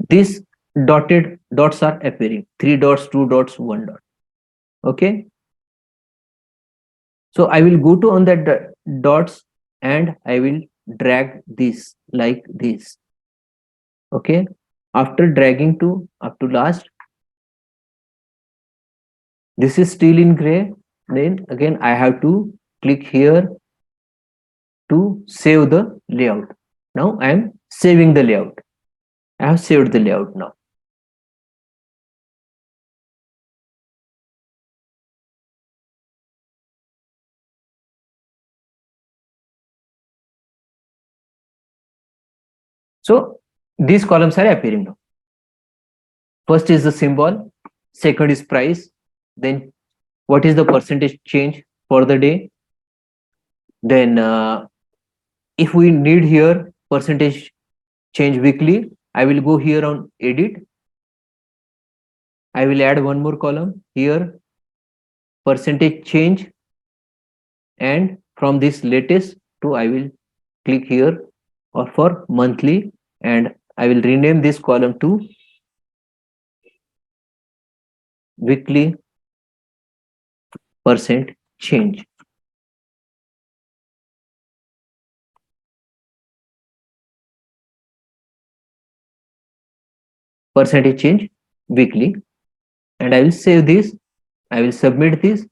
these dotted dots are appearing. 3 dots, 2 dots, 1 dot. Okay. So I will go to on that dots and I will drag this like this. Okay. After dragging to up to last, this is still in gray. Then again, I have to click here to save the layout. Now I am saving the layout. I have saved the layout now. So these columns are appearing now. First is the symbol, second is price, then what is the percentage change for the day. Then if we need here percentage change weekly, I will go here on edit. I will add one more column here, percentage change, and from this latest to I will click here or for monthly, and I will rename this column to weekly percent change. Percentage change weekly, and I will save this. I will submit this.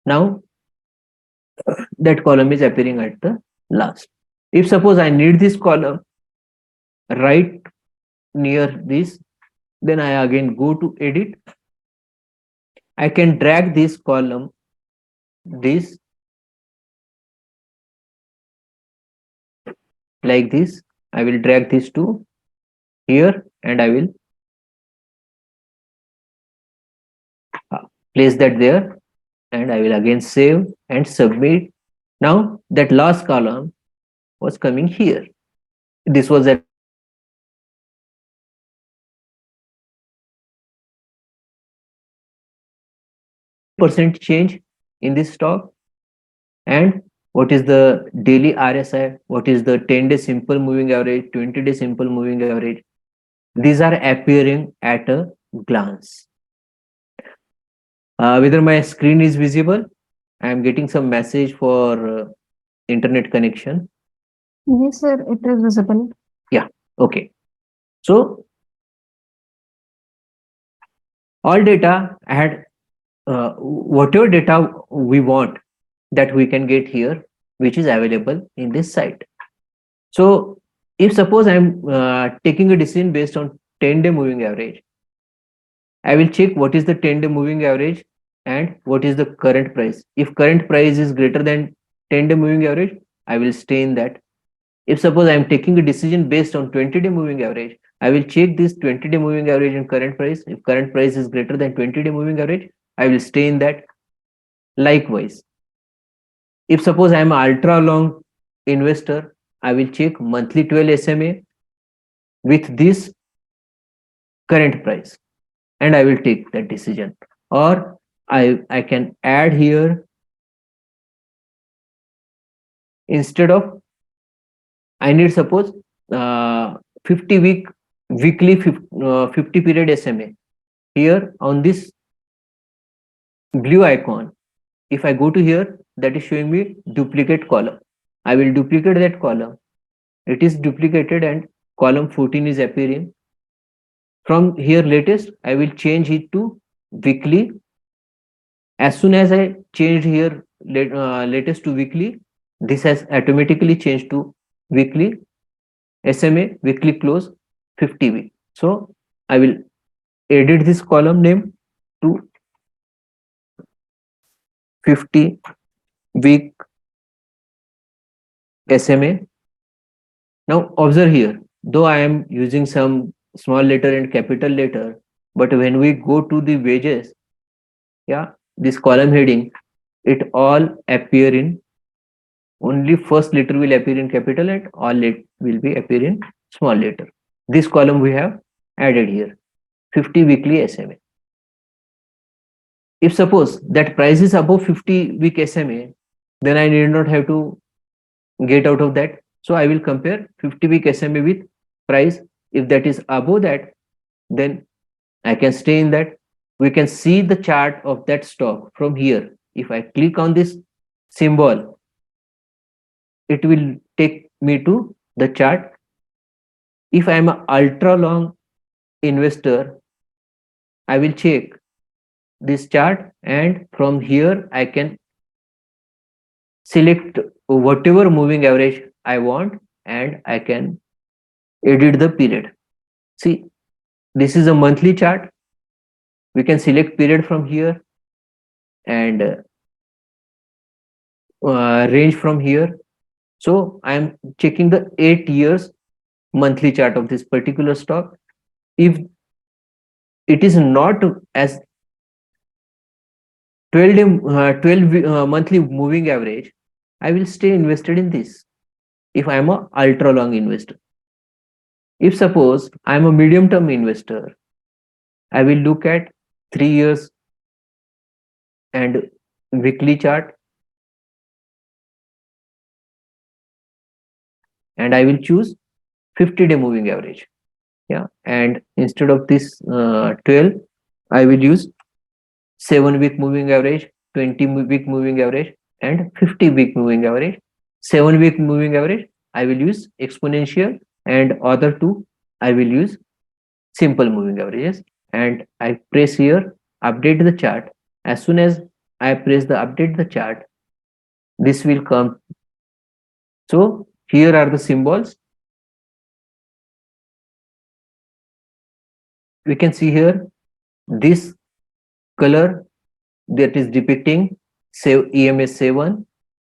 Now that column is appearing at the last. If suppose I need this column right near this, then I again go to edit. I can drag this column, this like this. I will drag this to here and I will place that there, and I will again save and submit. Now that last column was coming here. This was a percent change in this stock, and what is the daily RSI, what is the 10-day simple moving average, 20-day simple moving average. These are appearing at a glance. Whether my screen is visible, I am getting some message for internet connection. Yes, sir. It is visible. Yeah. Okay. So all data I had, whatever data we want, that we can get here, which is available in this site. So if suppose I'm taking a decision based on 10-day moving average, I will check what is the 10-day moving average and what is the current price. If current price is greater than 10-day moving average, I will stay in that. If suppose I am taking a decision based on 20-day moving average, I will check this 20-day moving average and current price. If current price is greater than 20-day moving average, I will stay in that. Likewise, if suppose I am an ultra long investor, I will check monthly 12 SMA with this current price, and I will take that decision. Or I can add here, instead of I need suppose 50 weekly 50 period SMA. Here on this blue icon, if I go to here, that is showing me duplicate column. I will duplicate that column. It is duplicated and column 14 is appearing. From here latest, I will change it to weekly. As soon as I changed here latest to weekly, this has automatically changed to weekly. SMA weekly close 50 week. So I will edit this column name to 50 week SMA. Now observe here, though I am using some small letter and capital letter, but when we go to the wages, yeah, this column heading, it all appear in only first letter will appear in capital and all will be appear in small letter. This column we have added here, 50 weekly SMA. If suppose that price is above 50 week SMA, then I need not have to get out of that. So I will compare 50 week SMA with price. If that is above that, then I can stay in that. We can see the chart of that stock from here. If I click on this symbol, it will take me to the chart. If I am an ultra long investor, I will check this chart, and from here I can select whatever moving average I want and I can edit the period. See, this is a monthly chart. We can select period from here and range from here. So I am checking the 8 years monthly chart of this particular stock. If it is not as 12 monthly moving average, I will stay invested in this if I am a ultra long investor. If suppose I am a medium term investor, I will look at 3 years and weekly chart, and I will choose 50-day moving average. Yeah, and instead of this 12, I will use 7-week moving average, 20-week moving average, and 50-week moving average. 7-week moving average, I will use exponential, and other two, I will use simple moving averages. And I press here, update the chart. As soon as I press the update the chart, this will come. So here are the symbols. We can see here this color that is depicting EMS 7,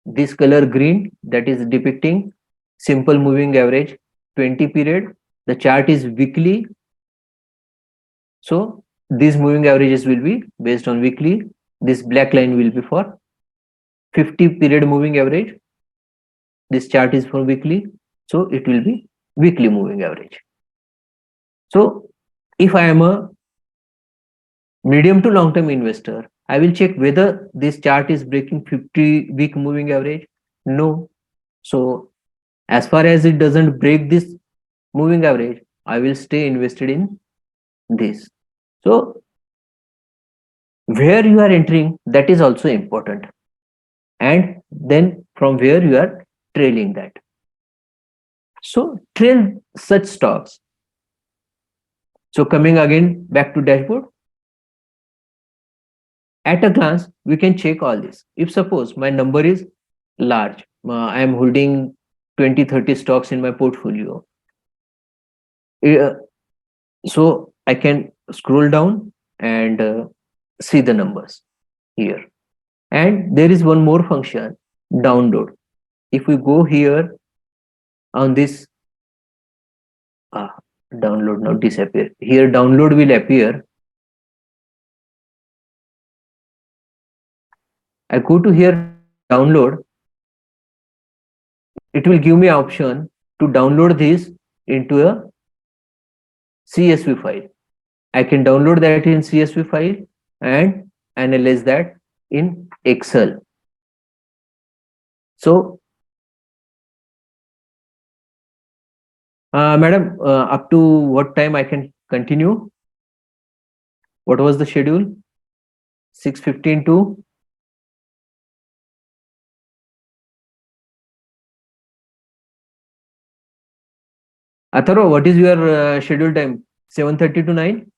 this color green that is depicting simple moving average 20 period. The chart is weekly, so these moving averages will be based on weekly. This black line will be for 50 period moving average. This chart is for weekly, so it will be weekly moving average. So if I am a medium to long term investor, I will check whether this chart is breaking 50-week moving average. No. So as far as it doesn't break this moving average, I will stay invested in this. So where you are entering, that is also important. And then from where you are trailing that. So trail such stocks. So coming again back to dashboard. At a glance, we can check all this. If suppose my number is large, I am holding 20-30 stocks in my portfolio. So I can scroll down and see the numbers here. And there is one more function, download. If we go here on this, download now disappear. Here download will appear. I go to here download. It will give me option to download this into a CSV file. I can download that in CSV file and analyze that in Excel. So, madam, up to what time I can continue? What was the schedule? 6:15 to Atharva, what is your schedule time? 7:30 to 9?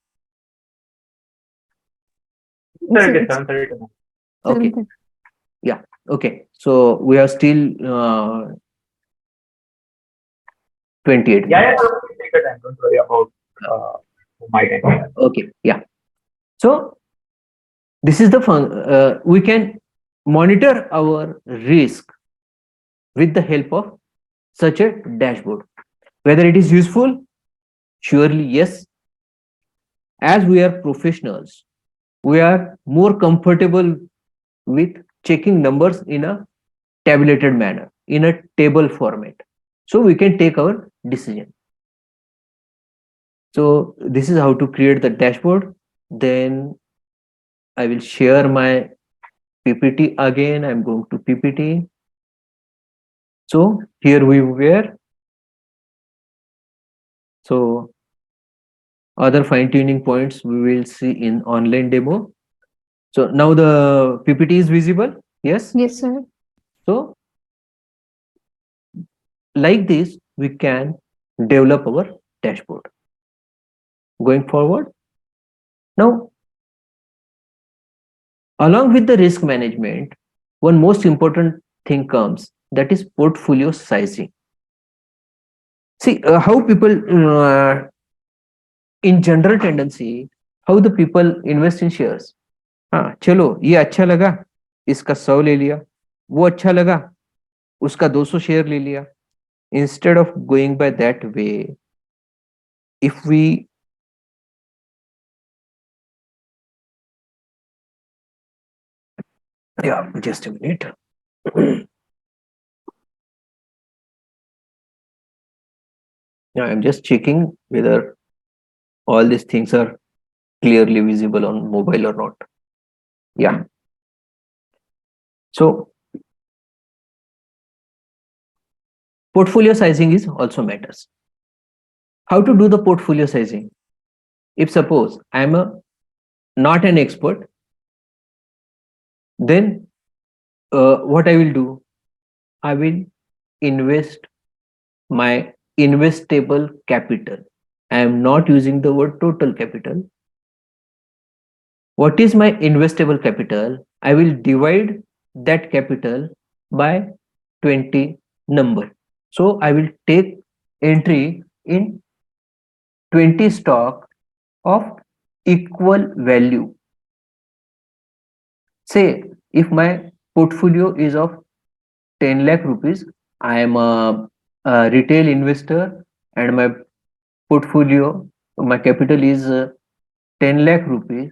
So Okay, it's 7:30 to 9. Okay. 7:30. Yeah. Okay. So we have still 28 Yeah, minutes. take your time. Don't worry about my time. Okay, yeah. So this is the fun. We can monitor our risk with the help of such a dashboard. Whether it is useful, surely yes. As we are professionals, we are more comfortable with checking numbers in a tabulated manner, in a table format. So we can take our decision. So this is how to create the dashboard. Then I will share my PPT again. I'm going to PPT. So here we were. So other fine tuning points we will see in online demo. So now the PPT is visible. Yes. Yes, sir. So like this, we can develop our dashboard. Going forward. Now, along with the risk management, one most important thing comes, that is portfolio sizing. See how people in general tendency, how the people invest in shares. हाँ चलो ये अच्छा लगा, इसका 100 ले लिया, वो अच्छा लगा, उसका 200 शेयर ले लिया. Instead of going by that way, if we yeah, just a minute. Yeah, I'm just checking whether all these things are clearly visible on mobile or not. Yeah. So portfolio sizing is also matters. How to do the portfolio sizing? If suppose I'm not an expert, then what I will do? I will invest my investable capital. I am not using the word total capital. What is my investable capital? I will divide that capital by 20 number. So I will take entry in 20 stock of equal value. Say if my portfolio is of 10 lakh rupees, I am a retail investor and my portfolio, my capital is 10 lakh rupees,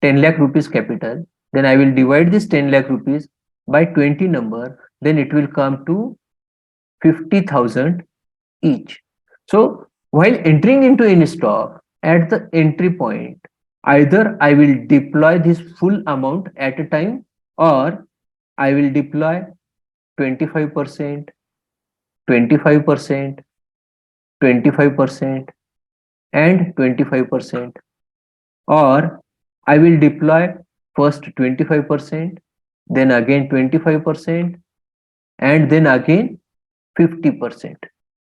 10 lakh rupees capital, then I will divide this 10 lakh rupees by 20 number, then it will come to 50,000 each. So while entering into any stock, at the entry point, either I will deploy this full amount at a time, or I will deploy 25%, 25%, 25%, and 25%, or I will deploy first 25%, then again 25%, and then again 50%.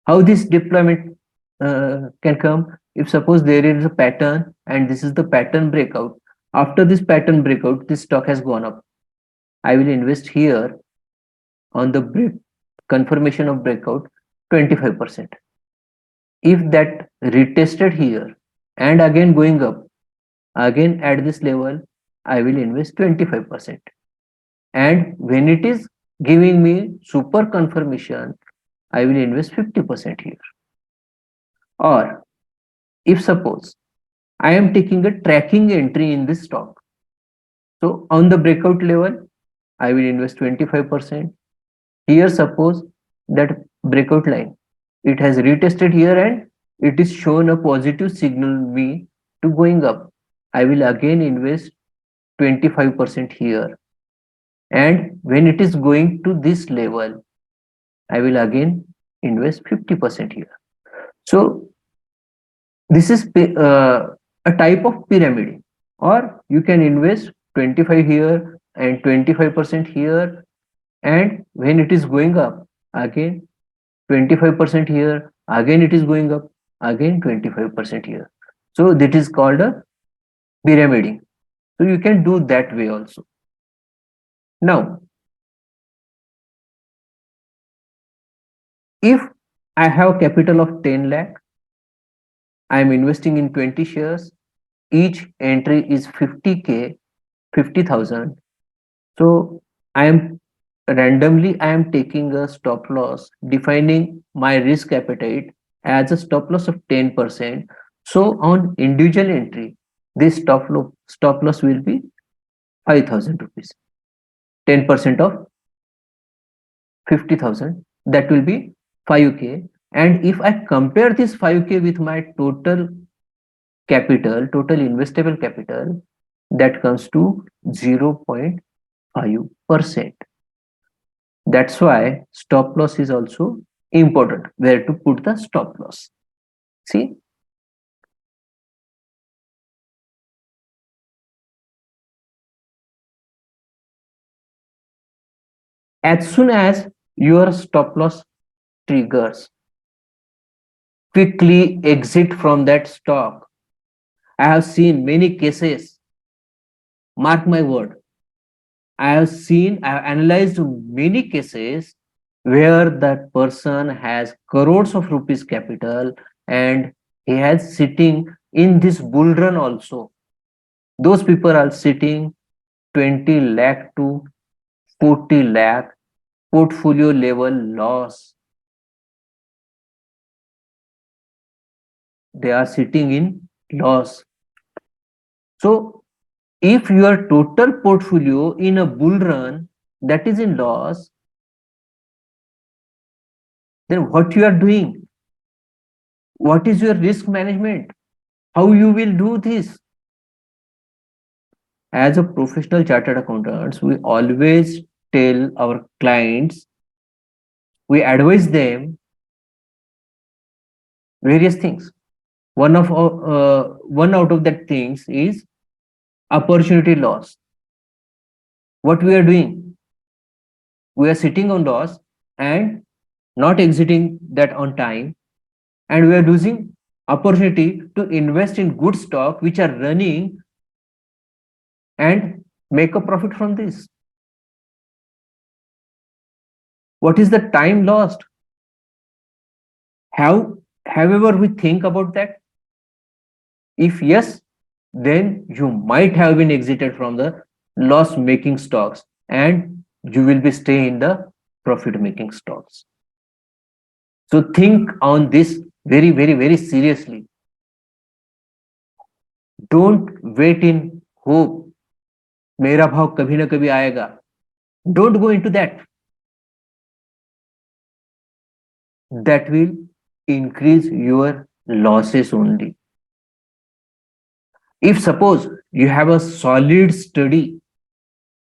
How this deployment can come? If suppose there is a pattern and this is the pattern breakout, after this pattern breakout, this stock has gone up. I will invest here on the confirmation of breakout 25%. If that retested here and again going up, again at this level, I will invest 25%. And when it is giving me super confirmation, I will invest 50% here. Or if suppose I am taking a tracking entry in this stock, so on the breakout level, I will invest 25%. Here suppose that breakout line, it has retested here and it is shown a positive signal me to going up. I will again invest 25% here. And when it is going to this level, I will again invest 50% here. So this is a type of pyramid, or you can invest 25 here and 25% here, and when it is going up, again 25% here, again it is going up, again 25% here. So that is called a pyramiding. So you can do that way also. Now If I have capital of 10 lakh, I am investing in 20 shares. Each entry is 50K, 50,000. So I am I am taking a stop loss, defining my risk appetite as a stop loss of 10%. So on individual entry, this stop loss will be 5,000 rupees. 10% of 50,000, that will be 5K. And if I compare this 5K with my total capital, total investable capital, that comes to 0.5%. That's why stop loss is also important, where to put the stop loss. See, as soon as your stop loss triggers, quickly exit from that stock. I have seen many cases, mark my word, I have analyzed many cases where that person has crores of rupees capital and he has sitting in this bull run also. Those people are sitting 20 lakh to 40 lakh portfolio level loss. They are sitting in loss. So if your total portfolio in a bull run that is in loss, then what you are doing? What is your risk management? How you will do this? As a professional chartered accountants, we always tell our clients, we advise them various things. One out of that things is opportunity loss. What we are doing? We are sitting on loss and not exiting that on time, and we are losing opportunity to invest in good stock which are running and make a profit from this. What is the time lost? However we think about that? If yes, then you might have been exited from the loss making stocks and you will be stay in the profit making stocks. So think on this very, very, very seriously. Don't wait in hope. मेरा भाव कभी ना कभी आएगा. Don't go into that. That will increase your losses only. If suppose you have a solid study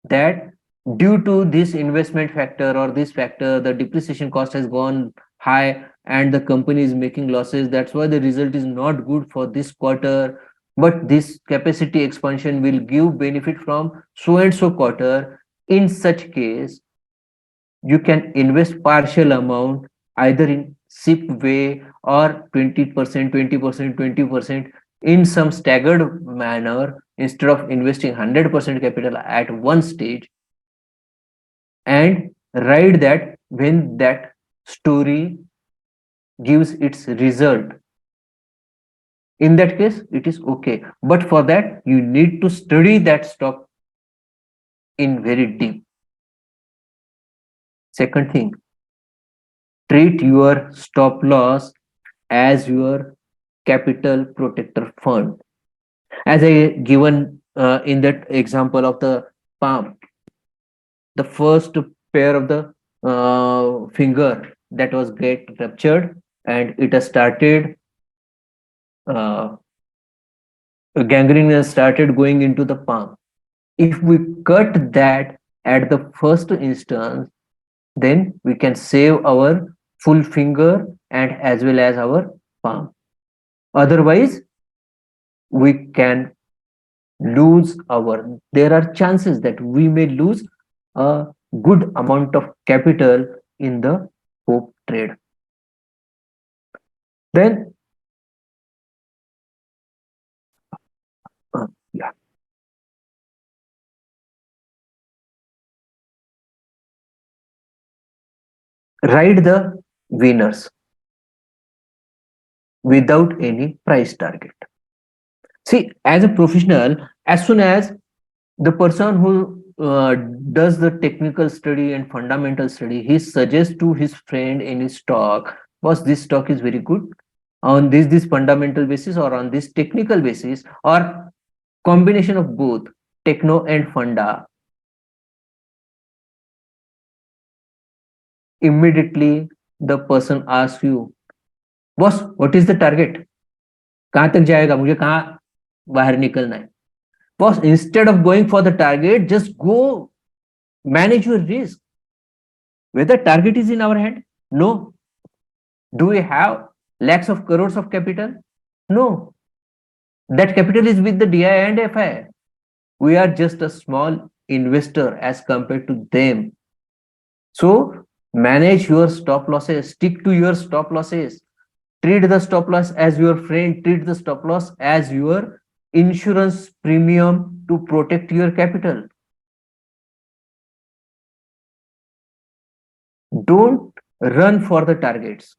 that due to this investment factor or this factor, the depreciation cost has gone high and the company is making losses, that's why the result is not good for this quarter, but this capacity expansion will give benefit from so and so quarter. In such case, you can invest partial amount either in SIP way or 20%, 20%, 20% in some staggered manner instead of investing 100% capital at one stage, and ride that when that story gives its result. In that case, it is okay. But for that, you need to study that stock in very deep. Second thing, treat your stop loss as your capital protector fund. As I given in that example of the palm, the first pair of the finger that was get ruptured and it has started uh, gangrene has started going into the palm. If we cut that at the first instance, then we can save our full finger and as well as our palm. Otherwise, we can lose there are chances that we may lose a good amount of capital in the hope trade. Then, yeah. Ride the winners without any price target. See, as a professional, as soon as the person who does the technical study and fundamental study, he suggests to his friend any stock, boss, this stock is very good on this fundamental basis or on this technical basis or combination of both techno and funda. Immediately the person asks you, boss, what is the target? कहाँ तक जाएगा, मुझे कहाँ बाहर निकलना है? Boss, instead of going for the target, just go manage your risk. Whether target is in our hand? No. Do we have lakhs of crores of capital? No. That capital is with the DI and FI. We are just a small investor as compared to them. So manage your stop losses, stick to your stop losses, treat the stop loss as your friend, treat the stop loss as your insurance premium to protect your capital. Don't run for the targets.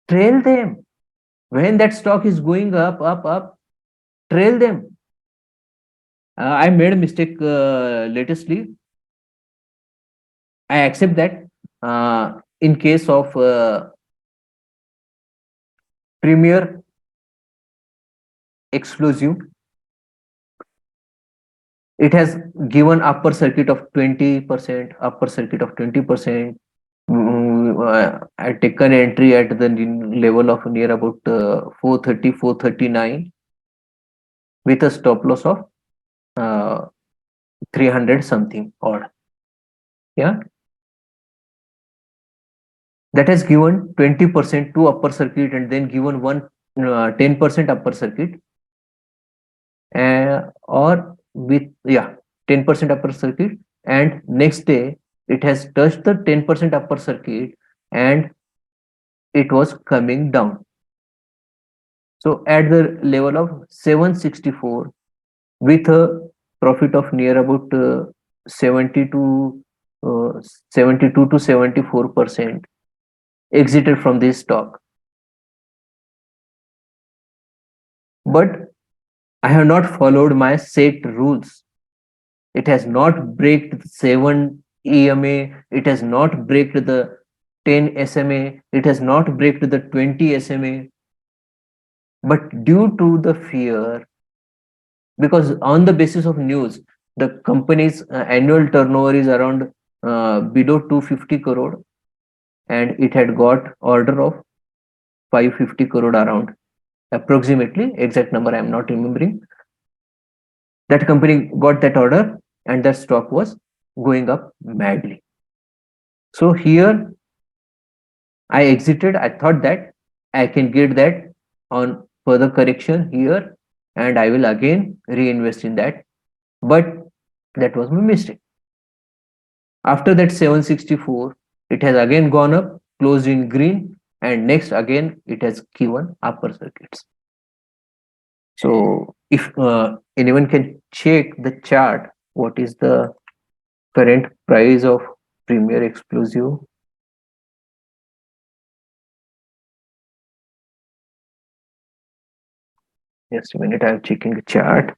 Trail them. When that stock is going up, trail them. I made a mistake latestly. I accept that in case of Premier Exclusive, it has given upper circuit of 20%, upper circuit of 20%. I had taken entry at the level of near about 430, 439 with a stop loss of 300 something odd. Yeah. That has given 20% to upper circuit and then given 10% upper circuit. Or with 10% upper circuit, and next day it has touched the 10% upper circuit and it was coming down. So at the level of 764 with a profit of near about 72 to 74% exited from this stock. But I have not followed my set rules. It has not breaked the 7 EMA. It has not breaked the 10 SMA. It has not breaked the 20 SMA. But due to the fear, because on the basis of news, the company's annual turnover is around below 250 crore, and it had got order of 550 crore around, approximately. Exact number I am not remembering. That company got that order and that stock was going up madly. So here I exited. I thought that I can get that on further correction here and I will again reinvest in that. But that was my mistake. After that 764, it has again gone up, closed in green, and next again it has given upper circuits. So if anyone can check the chart, what is the current price of Premier Exclusive? Just a minute, I'm checking the chart.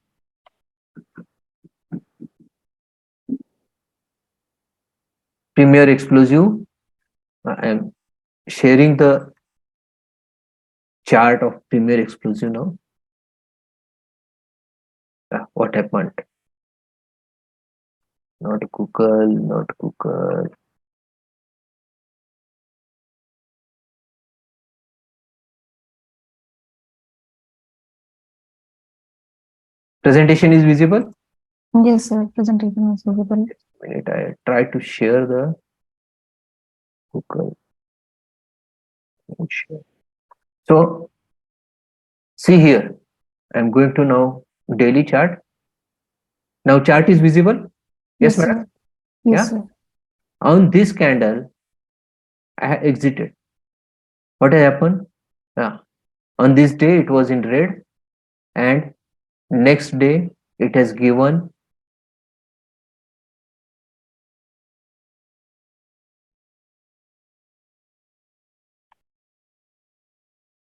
Premier Exclusive, I am sharing the chart of Premier Exclusive now. What happened? Not Google, not Google. Presentation is visible? Yes, sir. Presentation is visible. Minute, I try to share the Google. So see here, I'm going to now daily chart. Now chart is visible? Yes, madam? Sir. Yes, Yeah. sir. On this candle, I have exited. What has happened? On this day, it was in red, and next day, it has given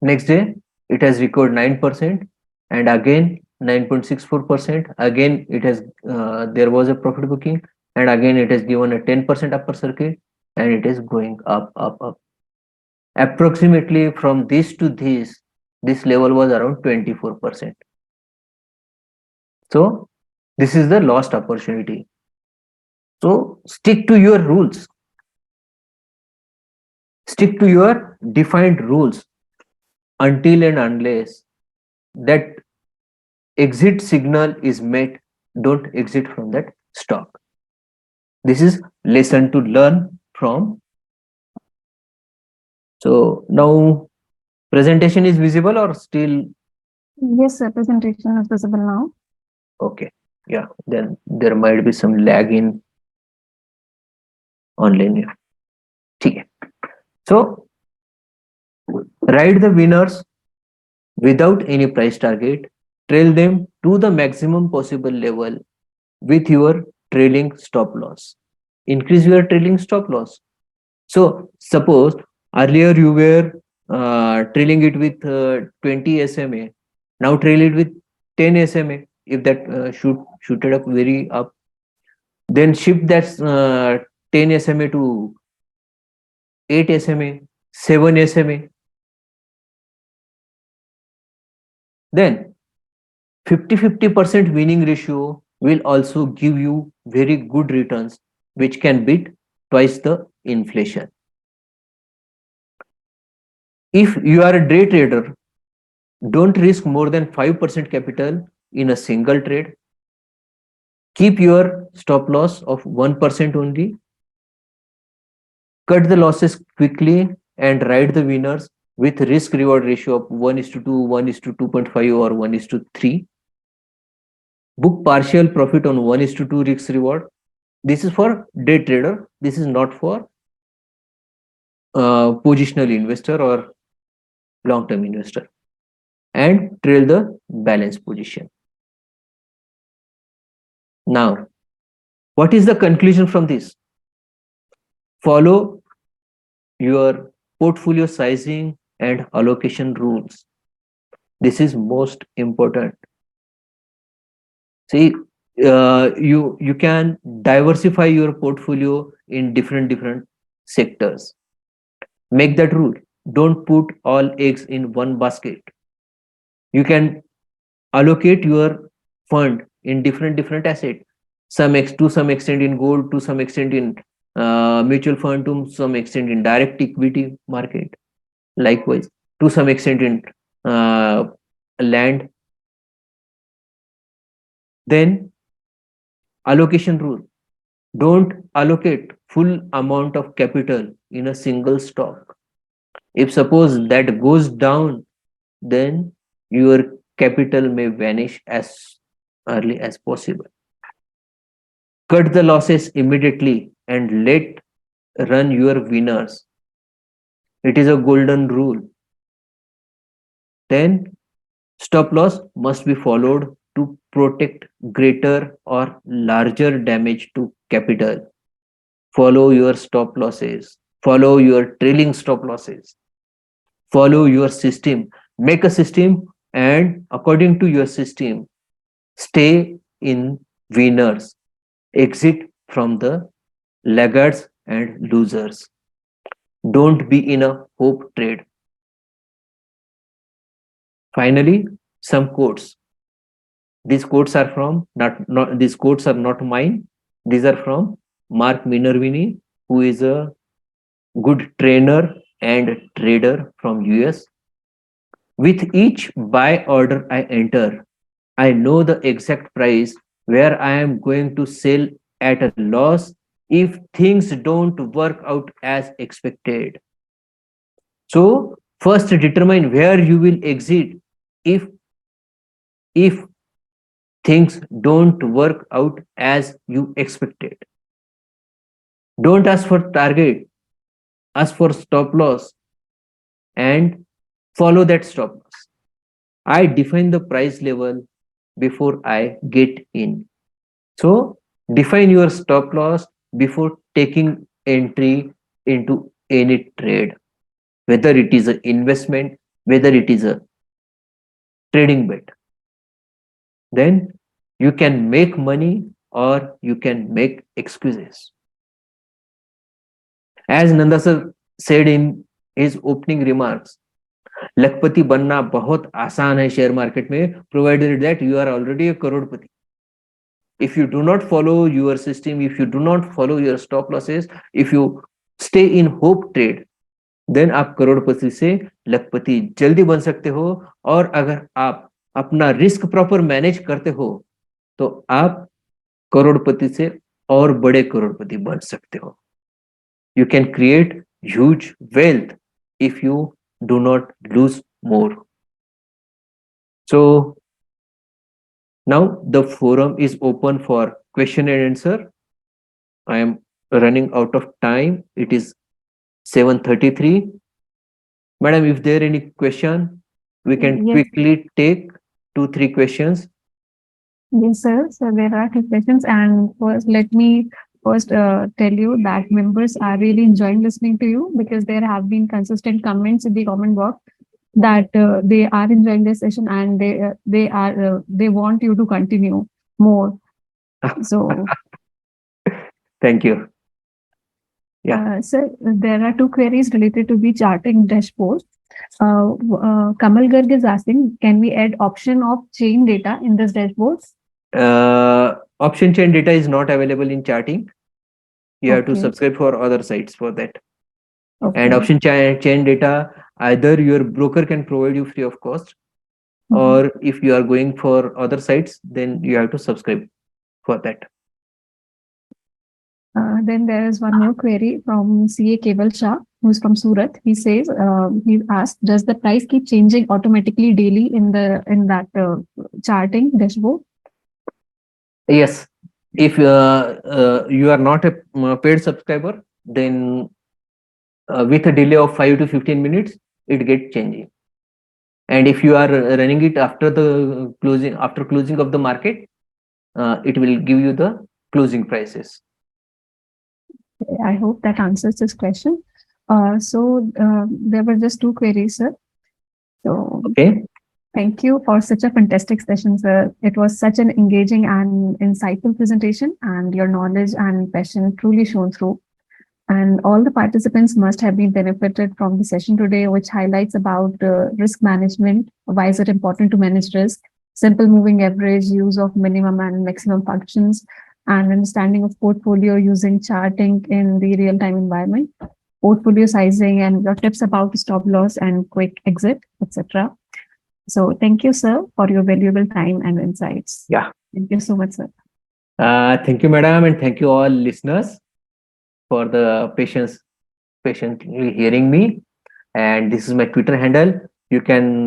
Next day, it has recorded 9%, and again 9.64%. Again, it has there was a profit booking, and again it has given a 10% upper circuit, and it is going up, up, up. Approximately from this to this level was around 24%. So this is the lost opportunity. So stick to your rules. Stick to your defined rules until and unless that exit signal is met. Don't exit from that stock. This is lesson to learn from. So now presentation is visible or still? Yes, sir. Presentation is visible now. Okay. Yeah, then there might be some lag in online. Okay. So ride the winners without any price target, trail them to the maximum possible level with your trailing stop loss. Increase your trailing stop loss. So suppose earlier you were trailing it with 20 SMA, now trail it with 10 SMA. If that shooted up very up, then shift that 10 SMA to 8 SMA, 7 SMA. Then 50% winning ratio will also give you very good returns, which can beat twice the inflation. If you are a day trader, don't risk more than 5% capital in a single trade. Keep your stop loss of 1% only. Cut the losses quickly and ride the winners with risk reward ratio of 1:2, 1:2.5, or 1:3. Book partial profit on 1:2 risk reward. This is for day trader. This is not for positional investor or long-term investor. And trail the balance position. Now, what is the conclusion from this? Follow your portfolio sizing and allocation rules. This is most important. See, you can diversify your portfolio in different sectors. Make that rule. Don't put all eggs in one basket. You can allocate your fund in different assets. To some extent in gold, to some extent in mutual fund, to some extent in direct equity market. Likewise, to some extent in land. Then allocation rule. Don't allocate full amount of capital in a single stock. If suppose that goes down, then your capital may vanish as early as possible. Cut the losses immediately and let run your winners. It is a golden rule. Then stop loss must be followed to protect greater or larger damage to capital. Follow your stop losses. Follow your trailing stop losses. Follow your system. Make a system, and according to your system, stay in winners. Exit from the laggards and losers. Don't be in a hope trade. Finally, some quotes. These quotes are from not these quotes are not mine. These are from Mark Minervini, who is a good trainer and trader from US. With each buy order I enter, I know the exact price where I am going to sell at a loss if things don't work out as expected. So first determine where you will exit if things don't work out as you expected. Don't ask for target, ask for stop loss and follow that stop loss. I define the price level before I get in. So define your stop loss before taking entry into any trade, whether it is an investment, whether it is a trading bet, then you can make money or you can make excuses. As Nanda sir said in his opening remarks, लखपति बनना बहुत आसान है share market में, provided that you are already a Crorepati. If you do not follow your system, if you do not follow your stop losses, if you stay in hope trade, then आप करोड़पति से लखपति जल्दी बन सकते हो. और अगर आप अपना रिस्क प्रॉपर मैनेज करते हो तो आप करोड़पति से और बड़े करोड़पति बन सकते हो. You can create huge wealth if you do not lose more. So now the forum is open for question and answer. I am running out of time. It is 7:33. Madam, if there any question, we can Yes. quickly take 2-3 questions. Yes, sir. So there are two questions, and first, let me tell you that members are really enjoying listening to you because there have been consistent comments in the comment box that they are enjoying this session and they want you to continue more. So, Thank you. Yeah. sir, there are two queries related to the charting dashboard. Kamal Garg is asking, can we add option of chain data in this dashboard? Option chain data is not available in charting. You have to Okay. subscribe for other sites for that. Okay. And option chain data, either your broker can provide you free of cost, Mhm. or if you are going for other sites, then you have to subscribe for that. Then there is one more query from CA Keval Shah, who's from Surat. He says, he asked, does the price keep changing automatically daily in that charting dashboard? Yes, if you are not a paid subscriber, then with a delay of 5 to 15 minutes, it gets changing. And if you are running it after the closing, after closing of the market, it will give you the closing prices. I hope that answers this question. So there were just two queries, sir. So Okay. thank you for such a fantastic session, sir. It was such an engaging and insightful presentation, and your knowledge and passion truly shone through. And all the participants must have been benefited from the session today, which highlights about risk management, why is it important to manage risk, simple moving average, use of minimum and maximum functions, and understanding of portfolio using charting in the real-time environment, portfolio sizing, and your tips about stop loss and quick exit, etc. So thank you, sir, for your valuable time and insights. Yeah. Thank you so much, sir. Thank you, madam, and thank you all listeners for the patiently hearing me. And this is my Twitter handle. You can